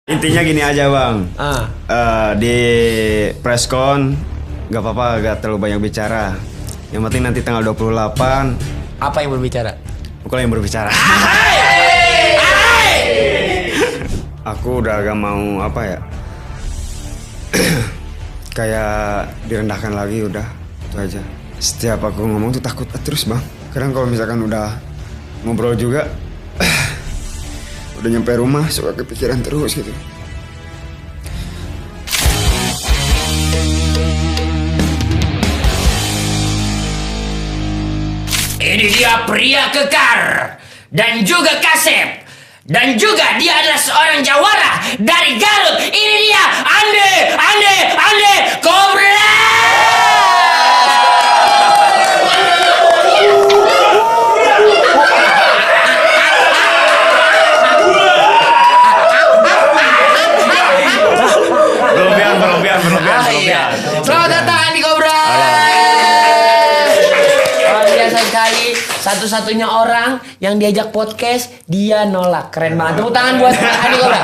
Intinya gini aja bang, di preskon gak apa-apa, gak terlalu banyak bicara. Yang penting nanti tanggal 28. Apa yang berbicara? Bukan yang berbicara. Aku udah gak mau apa ya, kayak direndahkan lagi, udah itu aja. Setiap aku ngomong tuh takut terus bang. Kadang kalau misalkan udah ngobrol juga, udah nyampe rumah suka kepikiran terus gitu. Ini dia pria kekar dan juga kasep. Dan juga dia adalah seorang jawara dari Garut. Ini dia Ande Cobra. Berlebihan. Selamat datang Andi Cobra. Biasa sekali, satu-satunya orang yang diajak podcast dia nolak. Keren banget. Tepuk tangan buat Andi Cobra.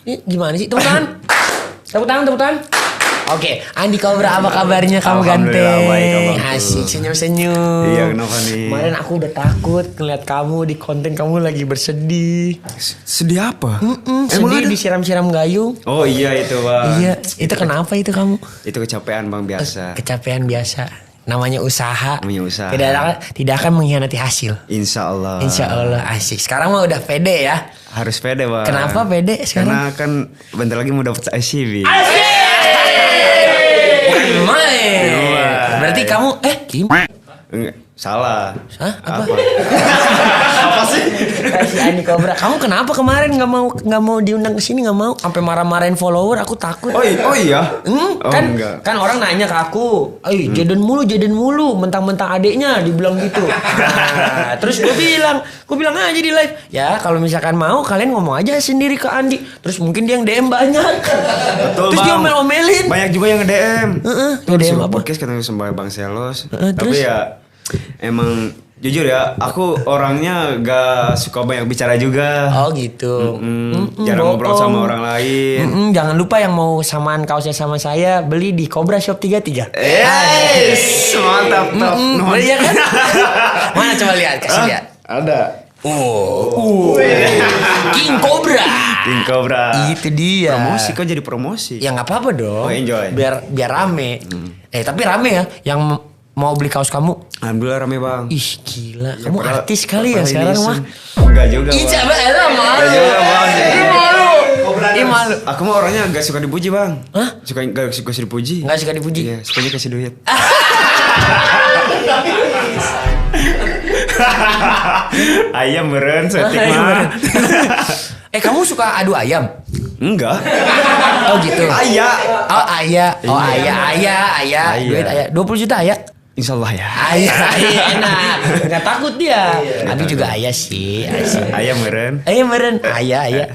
Ini gimana sih? Tepuk tangan. Oke, Andi Cobra, apa kabarnya? Kamu ganteng, baik, asik, senyum-senyum. Iya, kenapa nih? Kemarin aku udah takut ngeliat kamu di konten kamu lagi bersedih. Sedih apa? Sedih disiram-siram gayung. Oh iya itu bang. Iya, itu kenapa itu kamu? Itu kecapean bang, biasa. Kecapean biasa. Namanya usaha. Usaha. Tidak akan mengkhianati hasil. Insya Allah. Insya Allah, asik. Sekarang mah udah pede ya. Harus pede bang. Kenapa pede sekarang? Karena kan bentar lagi mau dapat ICB. Main. Berarti kamu Kim? Enggak, salah. Hah? Apa? Apa sih? Si Andi Cobra. Kamu kenapa kemarin nggak mau diundang ke sini, nggak mau? Sampai marah-marahin follower, aku takut. Oh iya. Kan orang nanya ke aku, jaden mulu, mentang-mentang adeknya dibilang gitu. Nah, terus gue bilang aja di live, ya kalau misalkan mau kalian ngomong aja sendiri ke Andi. Terus mungkin dia yang DM banyak. Betul, terus bang. dia omel-omelin. Banyak juga yang nge-DM. DM apa? Podcast ketemu sama Bang Selos. Terus? Tapi ya emang jujur ya, aku orangnya gak suka banyak bicara juga. Oh gitu. Jarang ngobrol sama orang lain. Jangan lupa yang mau samaan kaosnya sama saya, beli di Cobra Shop 33. Yes, mantap top. Beli ya kan? Mana coba lihat, kasih lihat. Ada. King Cobra. King Cobra. Itu dia. Promosi kok jadi promosi? Ya nggak apa-apa dong. Oh, enjoy. Biar rame. Tapi rame ya yang mau beli kaos kamu. Alhamdulillah rame bang. Ih gila, kamu artis kali ya sekarang mah. Enggak juga bang. Ih coba malu. Enggak juga bang. Ih malu. Aku mah orangnya gak suka dipuji bang. Hah? Gak suka dipuji. Nggak suka dipuji. Iya, sukanya kasih duit. Ayam meren, setik mah. Kamu suka adu ayam? Enggak. Oh gitu. Ayah. Oh ayah. Duit ayah. 20 juta ayah. Insya Allah ya. Ayah enak. Nggak takut dia. Abi juga ayah sih. Ayam meren. Ayah.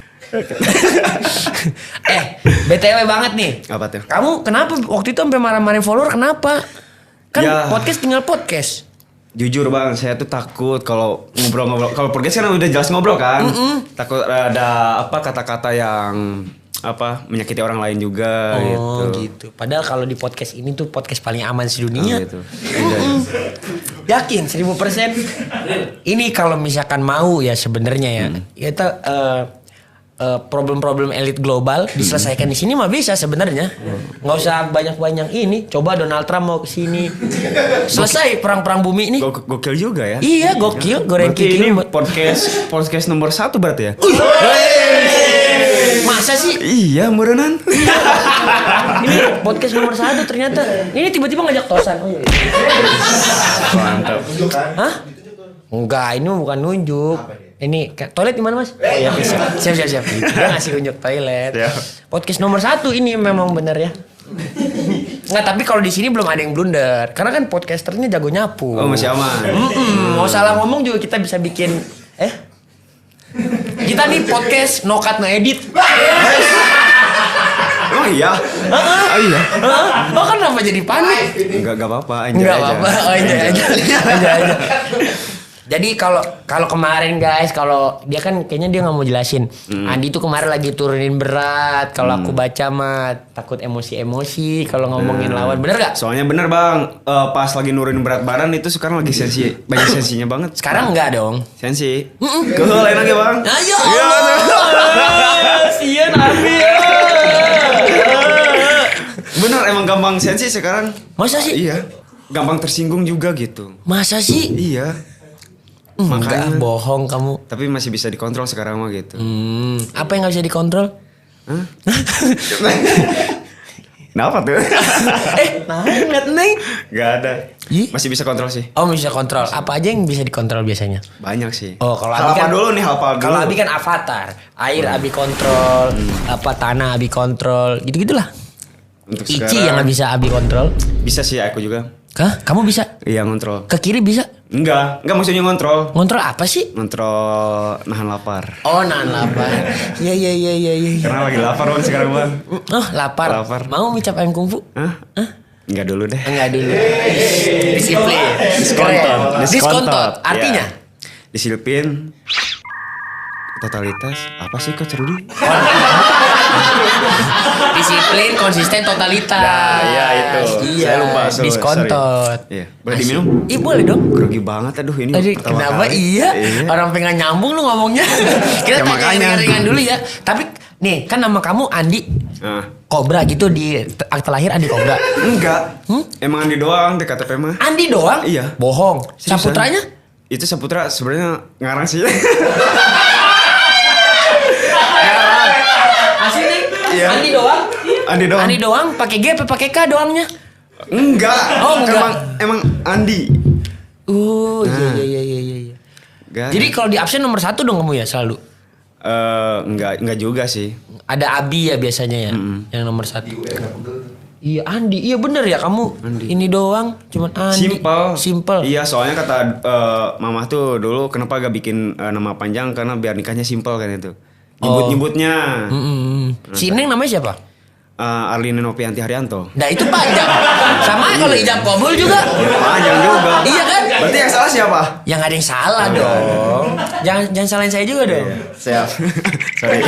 BTW banget nih. Apa tuh? Kamu kenapa waktu itu sampai marah-marahin follower? Kenapa? Kan Ya. podcast tinggal podcast. Jujur bang, saya tuh takut kalau ngobrol-ngobrol. Kalau podcast kan udah jelas ngobrol kan. Takut ada apa kata-kata yang menyakiti orang lain juga gitu. Padahal kalau di podcast ini tuh podcast paling aman sedunia. Gitu. Yakin 1000%. Ini kalau misalkan mau ya sebenarnya ya. Kita problem-problem elit global diselesaikan di sini mah bisa sebenarnya. Nggak usah banyak-banyak ini. Coba Donald Trump mau ke sini. Selesai perang-perang bumi ini. Gokil juga ya. Iya, gokil. Goreng Berarti kiki. ini podcast nomor 1 berarti ya? Masa sih? Iya, merenan. Ini podcast nomor 1 ternyata. Ini tiba-tiba ngajak tosan. Oh iya. Mantap. Hah? Enggak, ini bukan nunjuk. Ini toilet di mana mas? Oh iya siap. Dia ngasih unjuk toilet. Ya. Podcast nomor 1 ini memang bener ya. Nggak, tapi kalau di sini belum ada yang blunder. Karena kan podcasternya jago nyapu. Oh masih aman. Mau salah ngomong juga kita bisa bikin. Kita nih podcast no cut no edit. Oh iya. Iya. Oh kenapa jadi panik? Enggak apa-apa. Enggak apa-apa. Oh enjoy aja. Jadi kalau kemarin guys, kalau dia kan kayaknya dia nggak mau jelasin. Andi tuh kemarin lagi turunin berat. Kalau aku baca mah takut emosi kalau ngomongin lawan. Bener gak? Soalnya bener bang, pas lagi nurunin berat badan itu sekarang lagi banyak sensinya banget. Sekarang enggak dong. Sensi. Lain lagi bang. Ayo. Sian Abi. Bener emang gampang sensi sekarang. Masa sih? Iya. Gampang tersinggung juga gitu. Masa sih? Iya. Makanya Makanya. bohong kamu. Tapi masih bisa dikontrol sekarang mah gitu. Apa yang nggak bisa dikontrol? Hah? Kenapa tuh? Nah, ngeliat Neng. Gak ada. Ih. Masih bisa kontrol sih. Oh, bisa kontrol. Apa aja yang bisa dikontrol biasanya? Banyak sih. Oh, kalau hal Abi apa kan dulu nih, hal apa dulu? Kalau Abi kan avatar. Air Abi kontrol, apa tanah Abi kontrol, gitu-gitulah. Untuk Ici sekarang yang nggak bisa Abi kontrol. bisa sih aku juga. Hah? Kamu bisa? Iya ngontrol. Ke kiri bisa? Enggak maksudnya ngontrol. Ngontrol apa sih? Ngontrol nahan lapar. Oh, nahan lapar. Iya. Karena lagi lapar bang sekarang bang. Oh, lapar. Lapar. Mau micap ayam kungfu? Hah? Enggak dulu deh. Enggak dulu. Disiplin. Diskontot. Keren. Diskontot. Artinya? Ya. Disiplin. Totalitas. Apa sih Coach Rudy? Disiplin, konsisten, totalitas. Nah, iya itu. Iya. Saya lupa. Diskontot. Iya. Boleh Asik. diminum? Iya boleh dong. Grogi banget aduh ini. Aduh, pertama kenapa kali. iya? Orang pengen nyambung lu ngomongnya. Kita Ya, tanya makanya. ringan-ringan dulu ya. Tapi nih kan nama kamu Andi Nah. Kobra gitu di akte lahir Andi Kobra. Enggak. Emang Andi doang di KTP mah. Andi doang? Iya. Bohong. Seriusan. Saputranya? Itu Saputra sebenarnya ngarang sih. Asli nih? Iya. Andi doang? Andi doang. Andi doang pakai G apa pakai K doangnya? Enggak. Oh, enggak. Emang Andi. Iya. Enggak. Jadi kalau di absen nomor 1 dong kamu ya selalu? Enggak juga sih. Ada Abi ya biasanya ya, yang nomor 1. Iya Andi, iya bener ya kamu. Ini doang, cuman Andi. Simple. Iya soalnya kata mama tuh dulu kenapa gak bikin nama panjang karena biar nikahnya simple kan itu. Nyebut-nyebutnya. Si Neng namanya siapa? Arlina Novianti Haryanto. Nah itu panjang. Sama kalau ijab kabul juga. Ya, panjang juga. Iya kan? Berarti yang salah siapa? Yang ada yang salah dong. Jangan salahin saya juga dong. Siap. Sorry.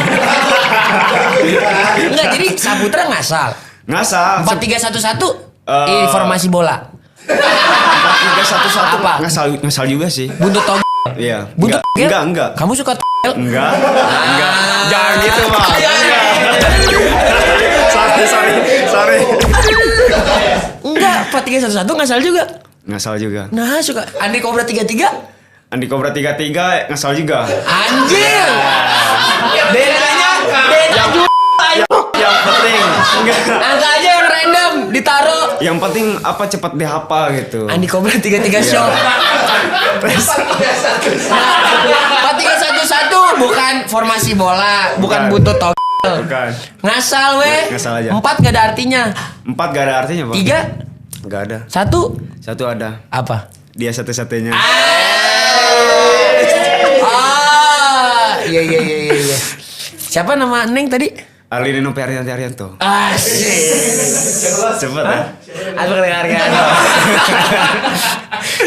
Enggak, jadi Saputra ngasal. Ngasal. 4311 informasi bola. 4311 Apa? ngasal juga sih. Buntut togel. Iya. Buntut togel? Enggak. Kamu suka togel? Enggak. Jangan gitu, Bang. Sorry. Enggak, 4311 ngasal juga. Ngasal juga. Nah, suka Andi Kobra 33. Andi Kobra 33 ngasal juga. Anjir. Bedanya beda juga. Yang penting enggak. Angka aja yang random ditaruh. Yang penting apa cepat dihafal gitu. Andi Kobra 33 show. 4311 bukan formasi bola, bukan buntut togel. Bukan. Ngasal weh. Ngasal aja. 4 gak ada artinya. 4 gak ada artinya, Bang. 3 Gak ada. 1 Satu ada. apa? Dia satu-satunya. Iya. Siapa nama Neng tadi? Arlina Novianti Haryanto. Asik. Cepet ya. Aku dengarkan.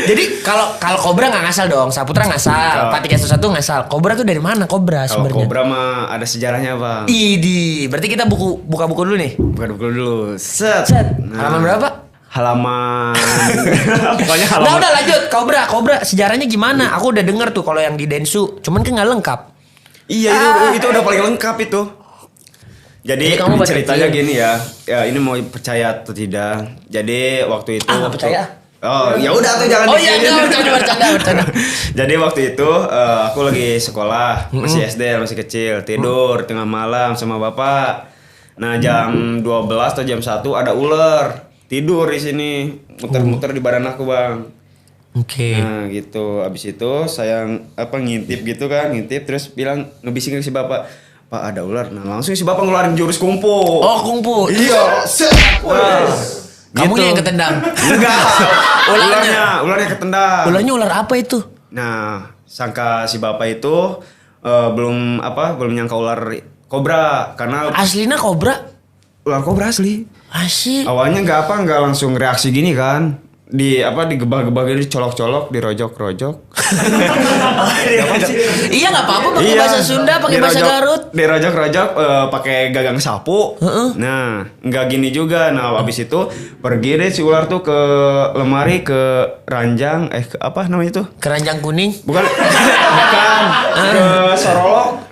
Jadi kalau Kobra nggak ngasal dong, Saputra ngasal, 4311 ngasal. Kobra tuh dari mana Kobra Kalau sebenarnya? Kobra mah ada sejarahnya, Bang. Idi, berarti kita buka buku dulu nih. Bukan dulu. Set. Halaman berapa? Halaman. Pokoknya Nah, halaman. udah lanjut. Kobra sejarahnya gimana? Aku udah denger tuh kalau yang di Densu, cuman kan nggak lengkap. Iya itu udah paling lengkap itu. Jadi kamu baca ceritanya kecil. gini ya. Ya ini mau percaya atau tidak. Jadi waktu itu. Nggak percaya. Oh ya udah tuh jangan. Oh iya, bercanda. Jadi waktu itu aku lagi sekolah masih SD masih kecil tidur tengah malam sama bapak. Nah jam 12 atau jam 1 ada ular tidur di sini muter-muter di badan aku bang. Oke. Nah gitu, abis itu saya ngintip gitu kan, ngintip terus bilang ngebising ke si bapak, Pak ada ular. Nah langsung si bapak ngeluarin jurus kungfu. Oh kungfu. Iya. Nah, Kamunya gitu. yang ketendang. Enggak. Ularnya ketendang. Ularnya ular apa itu? Nah sangka si bapak itu belum nyangka ular kobra karena Aslinya Kobra. ular kobra asli. Asik. Awalnya nggak langsung reaksi gini kan. digebah-gebah gitu, dicolok-colok, dirojok-rojok. Iya nggak apa-apa pakai bahasa Sunda, pakai bahasa Garut. Dirojok-rojok pakai gagang sapu. Nah, nggak gini juga. Nah, abis itu pergi deh si ular tuh ke lemari, ke ranjang, ke apa namanya tuh? Keranjang kuning. Bukan. Ke sorolok,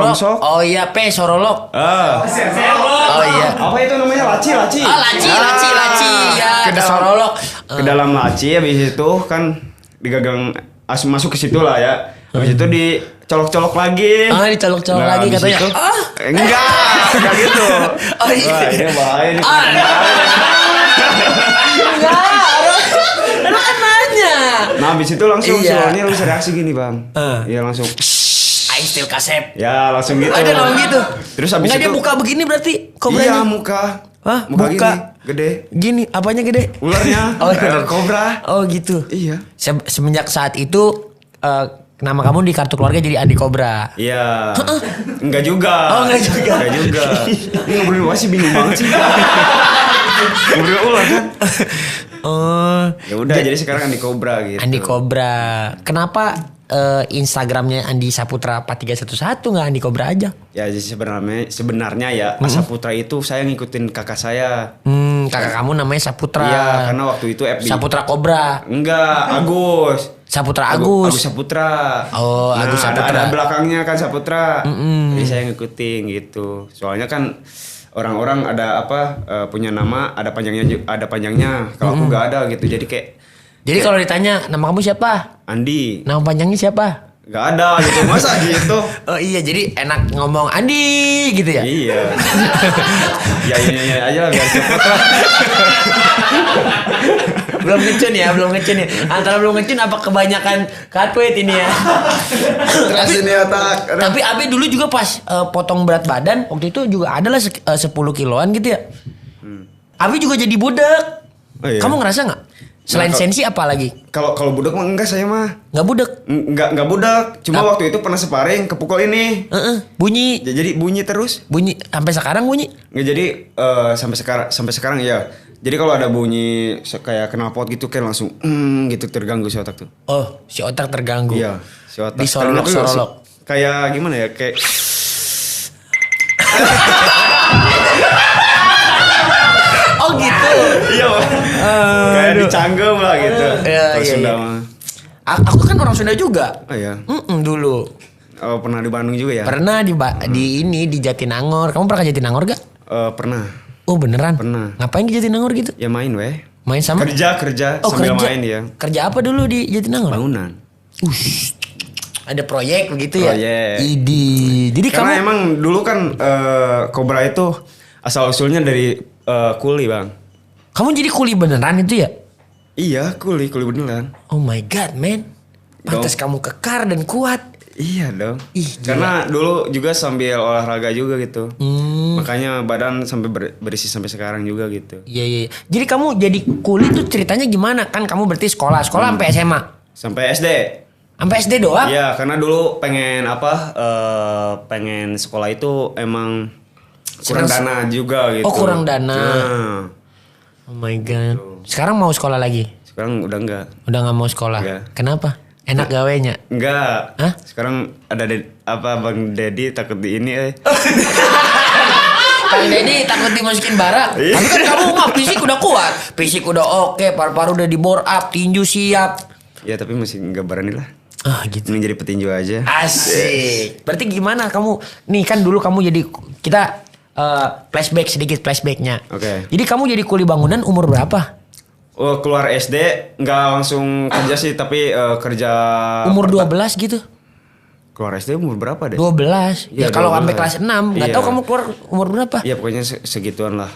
rongsok. Oh iya, sorolok. Oh iya. Apa itu namanya? Laci. Laci. Ya, Ke dalam sorolok. Ke dalam laci, habis itu kan digagang masuk ke situ lah ya. Habis itu dicolok-colok lagi. Dicolok-colok lagi habis katanya. Itu, enggak gitu. Oh iya. Wah, ini bahaya nih. Lu kan nanya. Nah, habis itu langsung si Iya. ularnya langsung reaksi gini, Bang. Iya, langsung. I still kasep. Ya, langsung gitu. Ada ngomong gitu. Terus habis Nggak, itu dia buka begini berarti Iya, kobranya. muka. Hah? Muka Buka. gini, gede. Gini, apanya gede? Ularnya. Oh, iya. Kobra. Oh gitu. Iya. Semenjak saat itu nama kamu di kartu keluarga jadi Andi Kobra. Iya. Enggak juga. Oh, enggak juga. Ini ngobrolin apa sih, bingung banget sih. Ngobrolin ular kan. Oh. Ya udah, jadi sekarang Andi Kobra gitu. Andi Kobra. Kenapa Instagramnya Andi Saputra 4311 nggak Andi Kobra aja? Ya, jadi sebenarnya ya Saputra itu saya ngikutin kakak saya. Kakak kamu namanya Saputra. Iya, karena waktu itu FB. Saputra Kobra. Enggak, Agus. Saputra Agus Agus. Saputra. Oh, nah, Agus Saputra. Ada belakangnya kan Saputra. Jadi saya ngikutin gitu. Soalnya kan orang-orang ada punya nama, ada panjangnya. Kalau aku nggak ada gitu. Jadi kalau ditanya nama kamu siapa? Andi. Nama panjangnya siapa? Nggak ada gitu, masa gitu. Oh iya, jadi enak ngomong Andi gitu ya? Iya. Ya aja lah biar Saputra. belum ngecun ya. Antara belum ngecun apa kebanyakan cutweight ini ya. Terus ini otak. Tapi Abi dulu juga pas potong berat badan waktu itu juga adalah 10 kiloan gitu ya. Abi juga jadi budak. Oh, iya. Kamu ngerasa nggak? Selain sensi apa lagi? Kalau budak mah enggak, saya mah. Nggak budak. Enggak budak. Cuma waktu itu pernah sparring kepukul ini. Bunyi. Jadi bunyi terus. Bunyi sampai sekarang bunyi. Nggak, jadi sampai sekarang ya. Jadi kalau ada bunyi kayak knalpot gitu kan langsung gitu, terganggu si otak tuh. Oh, si otak terganggu. Iya, si otak. Disorolok. Kayak gimana ya? Kayak Oh gitu. iya. Kayak dicanggem lah gitu. Iya, Kalau iya, Sunda iya. mah. Aku kan orang Sunda juga. Oh iya. Dulu. Oh, pernah di Bandung juga ya? Pernah di Jatinangor. Kamu pernah ke Jatinangor gak? Pernah. Oh beneran? Pernah. Ngapain ke Jatinangor gitu? Ya main weh. Main sama? Kerja sambil main ya. Kerja apa dulu di Jatinangor? Bangunan. Ada proyek begitu ya? Proyek. Idi. Jadi Karena kamu emang dulu kan Kobra itu asal usulnya dari kuli, Bang. kamu jadi kuli beneran itu ya? Iya, kuli beneran. Oh my god, man. Pantas kamu kekar dan kuat. Iya dong. Ih, gila. Karena dulu juga sambil olahraga juga gitu. Makanya badan sampai berisi sampai sekarang juga gitu. Iya. Jadi kamu jadi kuli tuh ceritanya gimana? Kan kamu berarti sekolah sampai SMA. Sampai SD. Sampai SD doang? Iya, karena dulu pengen pengen sekolah itu emang kurang dana juga gitu. Oh, kurang dana. Nah, Oh my god. Sekarang mau sekolah lagi? sekarang udah enggak. Udah nggak mau sekolah? Iya. Kenapa? Enak gawenya? Enggak. Hah? Sekarang ada Bang Dedi takut di ini Kang Deddy takut dimasukin barak. Iya. Tapi kan kamu mah fisik udah kuat. Fisik udah oke, paru-paru udah di bore up, tinju siap. Ya tapi masih enggak berani lah. Ah gitu. Mending jadi petinju aja. Asik. Berarti gimana kamu? Nih kan dulu kamu jadi kita sedikit flashbacknya. Oke. Jadi kamu jadi kuli bangunan umur berapa? Oh, keluar SD nggak langsung kerja sih, tapi kerja Umur 12 gitu. Keluar SD umur berapa deh? 12. Ya Iya, kalau 12. sampai kelas 6, enggak Iya. tahu kamu keluar umur berapa? Iya pokoknya segituan lah.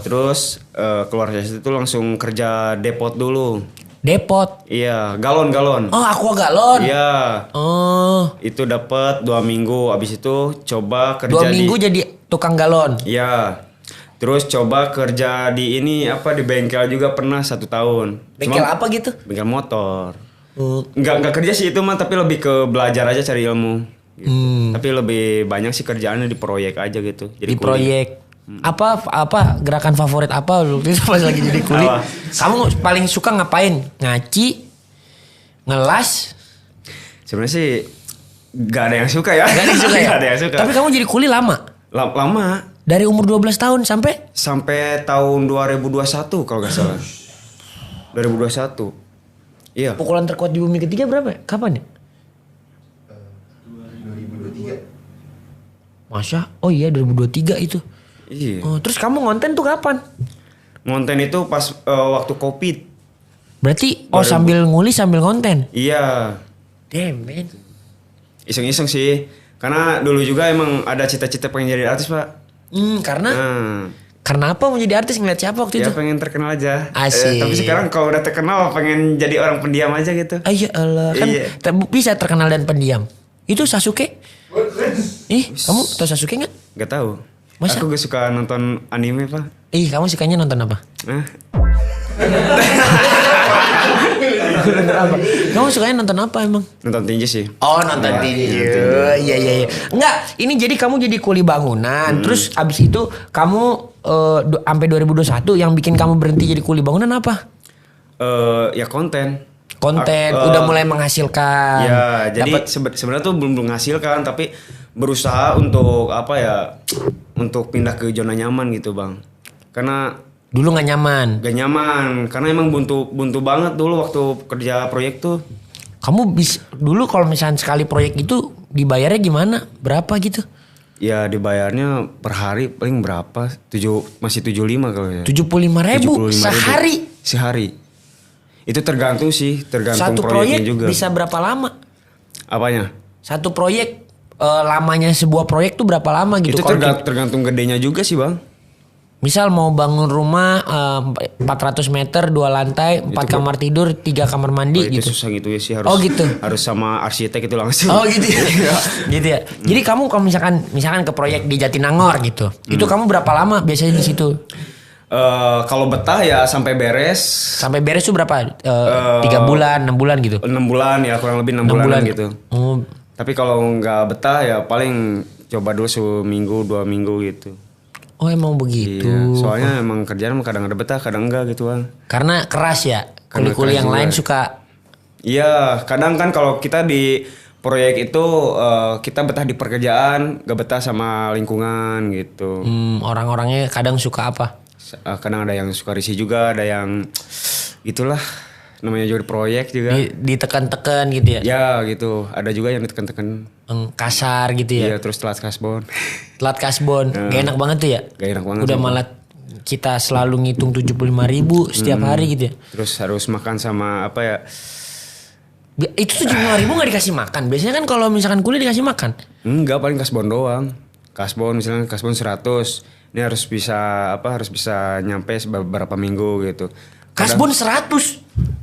Terus keluar SD itu langsung kerja depot dulu. Depot. Iya, galon. Oh, aqua galon. Iya. Oh. Itu dapat 2 minggu. Abis itu coba kerja 2 minggu jadi tukang galon. Iya. Terus coba kerja di di bengkel juga pernah 1 tahun. Bengkel apa gitu? Bengkel motor. Nggak kerja sih itu mah, tapi lebih ke belajar aja cari ilmu. Gitu. Tapi lebih banyak sih kerjaannya di proyek aja gitu. Jadi Di proyek. Apa gerakan favorit apa lu itu pas lagi jadi kuli? Apa? Kamu paling suka ngapain? Ngaci, ngelas? Sebenarnya sih gak ada yang suka ya. Gak ada yang suka ya? Gak ada yang suka. Tapi kamu jadi kuli lama? Lama. Dari umur 12 tahun sampai? Sampai tahun 2021 kalau gak salah. 2021. Iya. Pukulan terkuat di bumi ketiga berapa? Kapan ya? 2023. Masa? Oh iya 2023 itu. Iya. Oh, terus kamu ngonten tuh kapan? Ngonten itu pas waktu Covid. Berarti 2000. sambil ngulis sambil konten. Iya. Damn man. Iseng-iseng sih. Karena dulu juga emang ada cita-cita pengen jadi artis, Pak. Karena Nah, karena apa mau jadi artis ngeliat siapa waktu ya itu? pengen terkenal aja. Asik. Tapi sekarang kalau udah terkenal pengen jadi orang pendiam aja gitu. Ah, ya Allah, kan Iya. bisa terkenal dan pendiam. Itu Sasuke. Ih, kamu tau Sasuke nggak? Gak tahu. Masa? Aku gak suka nonton anime, Pak. Ih, kamu sukanya nonton apa? Nah, Nonton apa? Kamu sukanya nonton apa emang? nonton tinju sih. Oh, nonton tinju. Iya. Enggak, ini jadi kamu jadi kuli bangunan. Terus abis itu kamu sampai 2021 yang bikin kamu berhenti jadi kuli bangunan apa? Ya konten. Konten udah mulai menghasilkan. Ya, jadi Dapat- sebenarnya tuh belum menghasilkan, tapi berusaha untuk apa ya? Untuk pindah ke zona nyaman gitu, Bang. Karena dulu nggak nyaman. gak nyaman, karena emang buntu banget dulu waktu kerja proyek tuh. Kamu dulu kalau misalnya sekali proyek itu dibayarnya gimana? Berapa gitu? Ya dibayarnya per hari paling berapa? Masih 75 kalau ya. 75.000 sehari. Sehari. Itu tergantung sih, tergantung Satu proyeknya proyek juga. bisa berapa lama? Apanya? Satu proyek lamanya sebuah proyek tuh berapa lama gitu? Itu Kalau tergantung gedenya juga sih, Bang. misal mau bangun rumah 400 meter 2 lantai 4 kamar tidur 3 kamar mandi Itu gitu. susah gitu ya sih, harus. Oh, gitu. Harus sama arsitek itu langsung. Oh gitu ya. Gitu ya. Jadi kamu kalau misalkan ke proyek di Jatinangor gitu. Itu kamu berapa lama biasanya di situ? Kalau betah ya sampai beres Sampai beres tuh berapa? 3 bulan, 6 bulan gitu. 6 bulan ya, kurang lebih 6 6 bulan bulan gitu. Oh, Tapi kalau nggak betah ya paling coba dulu seminggu 2 minggu gitu. oh emang begitu. Iya, soalnya emang kerjaan kadang ada betah, kadang enggak gitu, Bang. Karena keras ya. Karena Kuli-kuli keras yang juga. lain suka. Iya, kadang kan kalau kita di proyek itu kita betah di pekerjaan, gak betah sama lingkungan gitu. Orang-orangnya kadang suka apa? Kadang ada yang suka risih juga, ada yang gitulah, namanya juga di proyek juga. Ditekan-tekan gitu ya. Ya gitu, ada juga yang ditekan-tekan. Kasar gitu ya. Iya, terus telat kasbon. Telat kasbon. Gak enak banget tuh ya. Gak enak banget. Udah sih. malah kita selalu ngitung 75.000 setiap hari gitu ya. Terus harus makan sama apa ya? Itu 75.000 gak dikasih makan. Biasanya kan kalau misalkan kuliah dikasih makan. Enggak, paling kasbon doang. Kasbon misalnya kasbon 100. Ini harus bisa harus bisa nyampe beberapa minggu gitu. Kasbon 100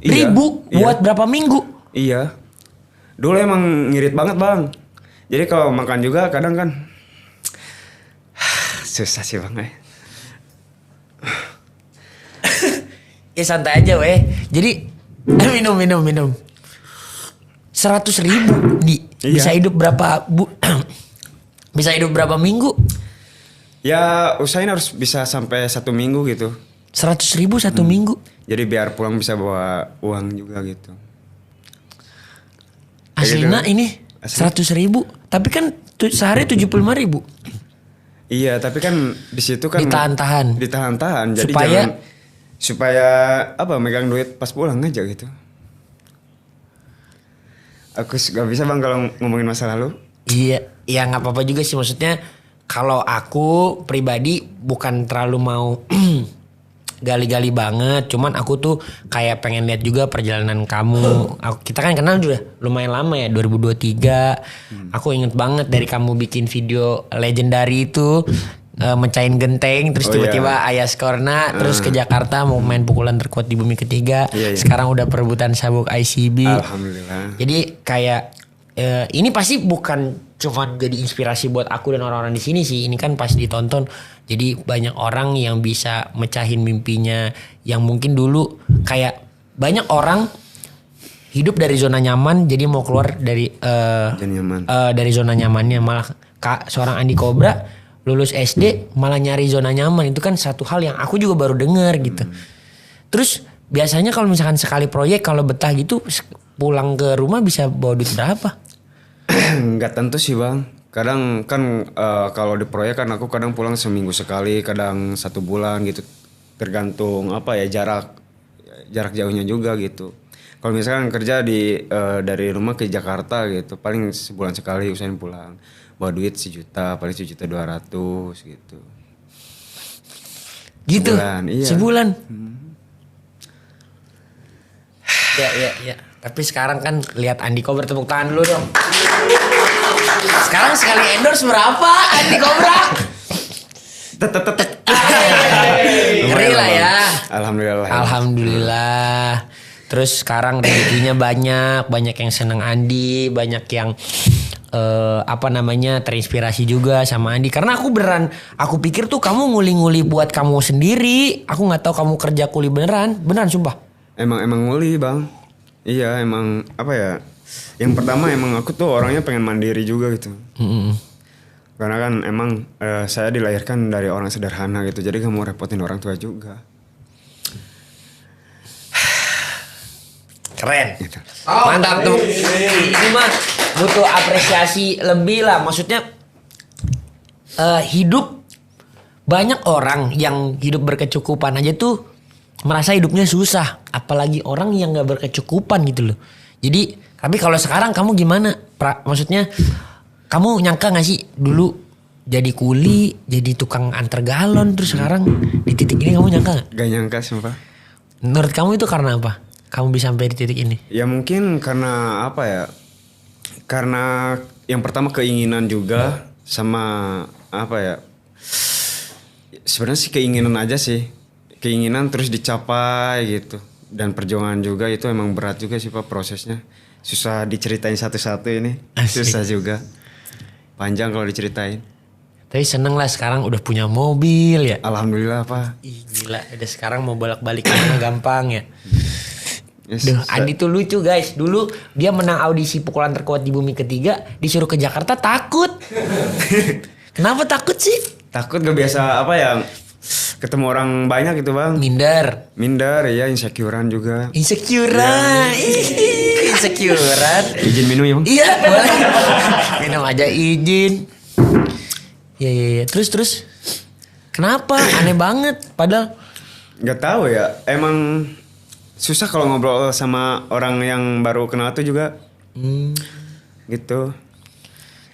Iya, ribu iya. buat berapa minggu? Iya. Dulu emang ngirit banget, Bang. Jadi kalau makan juga kadang kan susah sih, Bang. Ya santai aja weh. Jadi minum. 100.000 Iya. bisa hidup berapa bisa hidup berapa minggu? Ya usahain harus bisa sampai 1 minggu gitu. 100.000 satu minggu. Jadi biar pulang bisa bawa uang juga gitu. Aslinya gitu. ini Asli. 100.000. Tapi kan sehari 75.000. Iya, tapi kan di situ kan Ditahan-tahan. Ditahan-tahan. Jadi Supaya- supaya megang duit pas pulang aja gitu. Aku gak bisa, Bang, kalau ngomongin masa lalu. Iya, ya nggak apa-apa juga sih, maksudnya kalau aku pribadi bukan terlalu mau gali-gali banget, cuman aku tuh kayak pengen lihat juga perjalanan kamu. Kita kan kenal juga lumayan lama ya, 2023. Aku inget banget dari kamu bikin video legendary itu mecahin genteng, terus Oh, tiba-tiba Ayas Korna, terus ke Jakarta mau main pukulan terkuat di bumi ketiga. Iya, iya. Sekarang udah perebutan sabuk ICB. Alhamdulillah. Jadi kayak ini pasti bukan cuma jadi inspirasi buat aku dan orang-orang di sini sih. Ini kan pasti ditonton. Jadi banyak orang yang bisa mecahin mimpinya yang mungkin dulu kayak banyak orang hidup dari zona nyaman jadi mau keluar dari Jadi nyaman. dari zona nyamannya malah seorang Andi Cobra lulus SD malah nyari zona nyaman, itu kan satu hal yang aku juga baru dengar gitu. Terus biasanya kalau misalkan sekali proyek kalau betah gitu pulang ke rumah bisa bawa duit berapa? Nggak tentu sih bang. Kadang kan kalau di proyek kan aku kadang pulang seminggu sekali, kadang 1 bulan gitu. Tergantung apa ya jarak jauhnya juga gitu. Kalau misalkan kerja dari rumah ke Jakarta gitu, paling sebulan sekali usahain pulang. Bawa duit 1 juta, paling 1,2 juta gitu. Gitu. Sebulan, iya. Sebulan. Ya. Tapi sekarang kan lihat Andi Cobra, tepuk tangan dulu dong. Sekarang sekali endorse berapa Andi Cobra? Ngeri lah ya. Alhamdulillah. Terus sekarang rezekinya banyak yang seneng Andi, banyak yang terinspirasi juga sama Andi. Karena aku pikir tuh kamu nguli-nguli buat kamu sendiri. Aku nggak tahu kamu kerja kuli beneran sumpah. Emang nguli bang. Iya emang apa ya. Yang pertama emang aku tuh orangnya pengen mandiri juga gitu. Karena kan emang saya dilahirkan dari orang sederhana gitu. Jadi gak mau repotin orang tua juga. Keren. Gitu. Mantap tuh. Ini mah butuh apresiasi lebih lah. Maksudnya hidup, banyak orang yang hidup berkecukupan aja tuh merasa hidupnya susah. Apalagi orang yang gak berkecukupan gitu loh. Jadi tapi kalau sekarang kamu gimana? Maksudnya kamu nyangka gak sih dulu jadi kuli, jadi tukang antar galon, terus sekarang di titik ini kamu nyangka gak? Gak nyangka sumpah. Menurut kamu itu karena apa? Kamu bisa sampai di titik ini? Ya mungkin karena apa ya? Karena yang pertama keinginan juga sama apa ya? Sebenarnya sih keinginan aja sih. Keinginan terus dicapai gitu. Dan perjuangan juga itu emang berat juga sih Pak prosesnya. Susah diceritain satu-satu ini. Asik. Susah juga. Panjang kalau diceritain. Tapi seneng lah sekarang udah punya mobil ya. Alhamdulillah Pak. Ih gila, udah sekarang mau bolak-balik kemana gampang ya. Yes, Duh, Andi tuh lucu guys. Dulu dia menang audisi pukulan terkuat di bumi ketiga, disuruh ke Jakarta takut. Kenapa takut sih? Takut gak biasa apa ya? Ketemu orang banyak gitu bang. Minder ya, insecurean juga. Insecurean. Insecurean. Izin minum ya bang? Iya boleh. Minum aja izin. Iya. Terus. Kenapa? Aneh banget. Padahal Gak tahu ya. Emang susah kalau ngobrol sama orang yang baru kenal tuh juga. Gitu.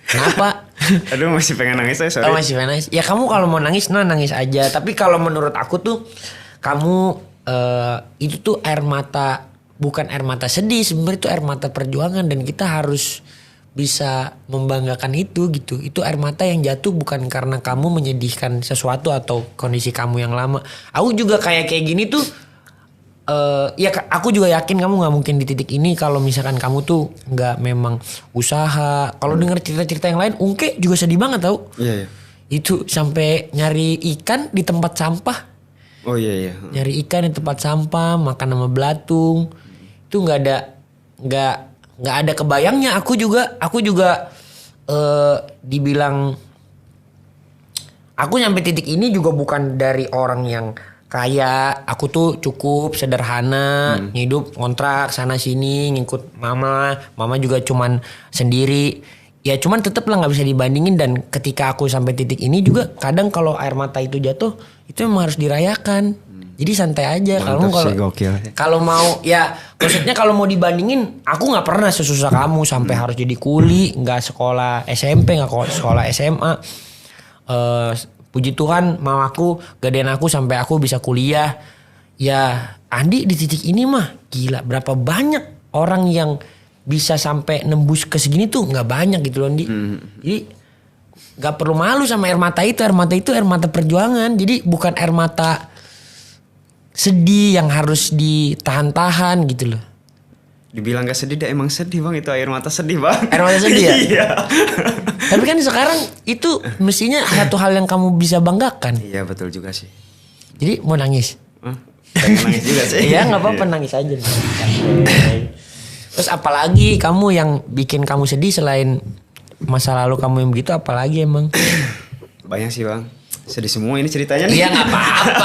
Kenapa? Aduh masih pengen nangis saya sorry. Oh, masih pengen nangis. Ya kamu kalau mau nangis nangis aja. Tapi kalau menurut aku tuh kamu itu tuh air mata, bukan air mata sedih, sebenarnya itu air mata perjuangan dan kita harus bisa membanggakan itu gitu. Itu air mata yang jatuh bukan karena kamu menyedihkan sesuatu atau kondisi kamu yang lama. Aku juga kayak gini tuh ya aku juga yakin kamu nggak mungkin di titik ini kalau misalkan kamu tuh nggak memang usaha. Kalau dengar cerita-cerita yang lain, Ungke juga sedih banget tau. Iya. Itu sampai nyari ikan di tempat sampah. Oh iya. Nyari ikan di tempat sampah, makan sama belatung. Itu nggak ada kebayangnya. Aku juga dibilang aku nyampe titik ini juga bukan dari orang yang kaya. Aku tuh cukup sederhana, hidup ngontrak sana sini, ngikut mama juga cuman sendiri. Ya cuman tetep lah nggak bisa dibandingin. Dan ketika aku sampai titik ini juga kadang kalau air mata itu jatuh itu memang harus dirayakan. Jadi santai aja. Kalau mau ya maksudnya kalau mau dibandingin, aku nggak pernah sesusah kamu sampai harus jadi kuli, nggak sekolah SMP, nggak sekolah SMA. Puji Tuhan mamaku gedein aku sampai aku bisa kuliah. Ya Andi di titik ini mah gila, berapa banyak orang yang bisa sampai nembus ke segini tuh nggak banyak gitu loh Andi. Jadi nggak perlu malu sama air mata itu. Air mata itu air mata perjuangan. Jadi bukan air mata sedih yang harus ditahan-tahan gitu loh. Dibilang gak sedih, emang sedih bang. Itu air mata sedih bang. Air mata sedih ya? Iya. Tapi kan sekarang itu mestinya satu hal yang kamu bisa banggakan. Iya betul juga sih. Jadi mau nangis? Pengen nangis juga sih. Iya gak apa-apa nangis aja. Terus apalagi kamu yang bikin kamu sedih selain masa lalu kamu yang begitu, apalagi emang? Banyak sih bang. Sedih semua ini ceritanya nih. Iya nggak apa-apa.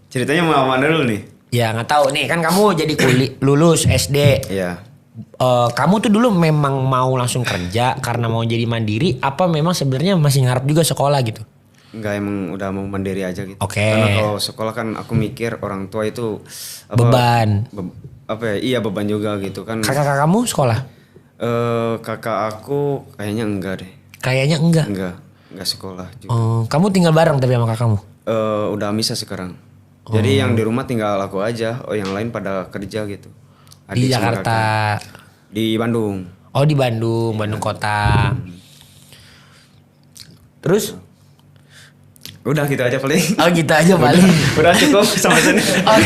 Ceritanya mau mana dulu nih? Ya nggak tahu nih kan kamu jadi lulus SD. Iya. Kamu tuh dulu memang mau langsung kerja karena mau jadi mandiri, apa memang sebenarnya masih ngarep juga sekolah gitu? Enggak, emang udah mau mandiri aja gitu. Oke. Karena kalau sekolah kan aku mikir orang tua itu Beban. Iya beban juga gitu kan. Kakak kamu sekolah? Kakak aku kayaknya enggak deh. Kayaknya enggak. Enggak sekolah juga. Kamu tinggal bareng tapi sama kakakmu? Udah misah sekarang. Jadi yang di rumah tinggal aku aja. Yang lain pada kerja gitu. Di Adik sama Jakarta. kakak. Di Bandung. Oh di Bandung, Bandung kota. Terus? Udah gitu aja paling. Oh gitu aja paling. Udah cukup sampai sini. Oh.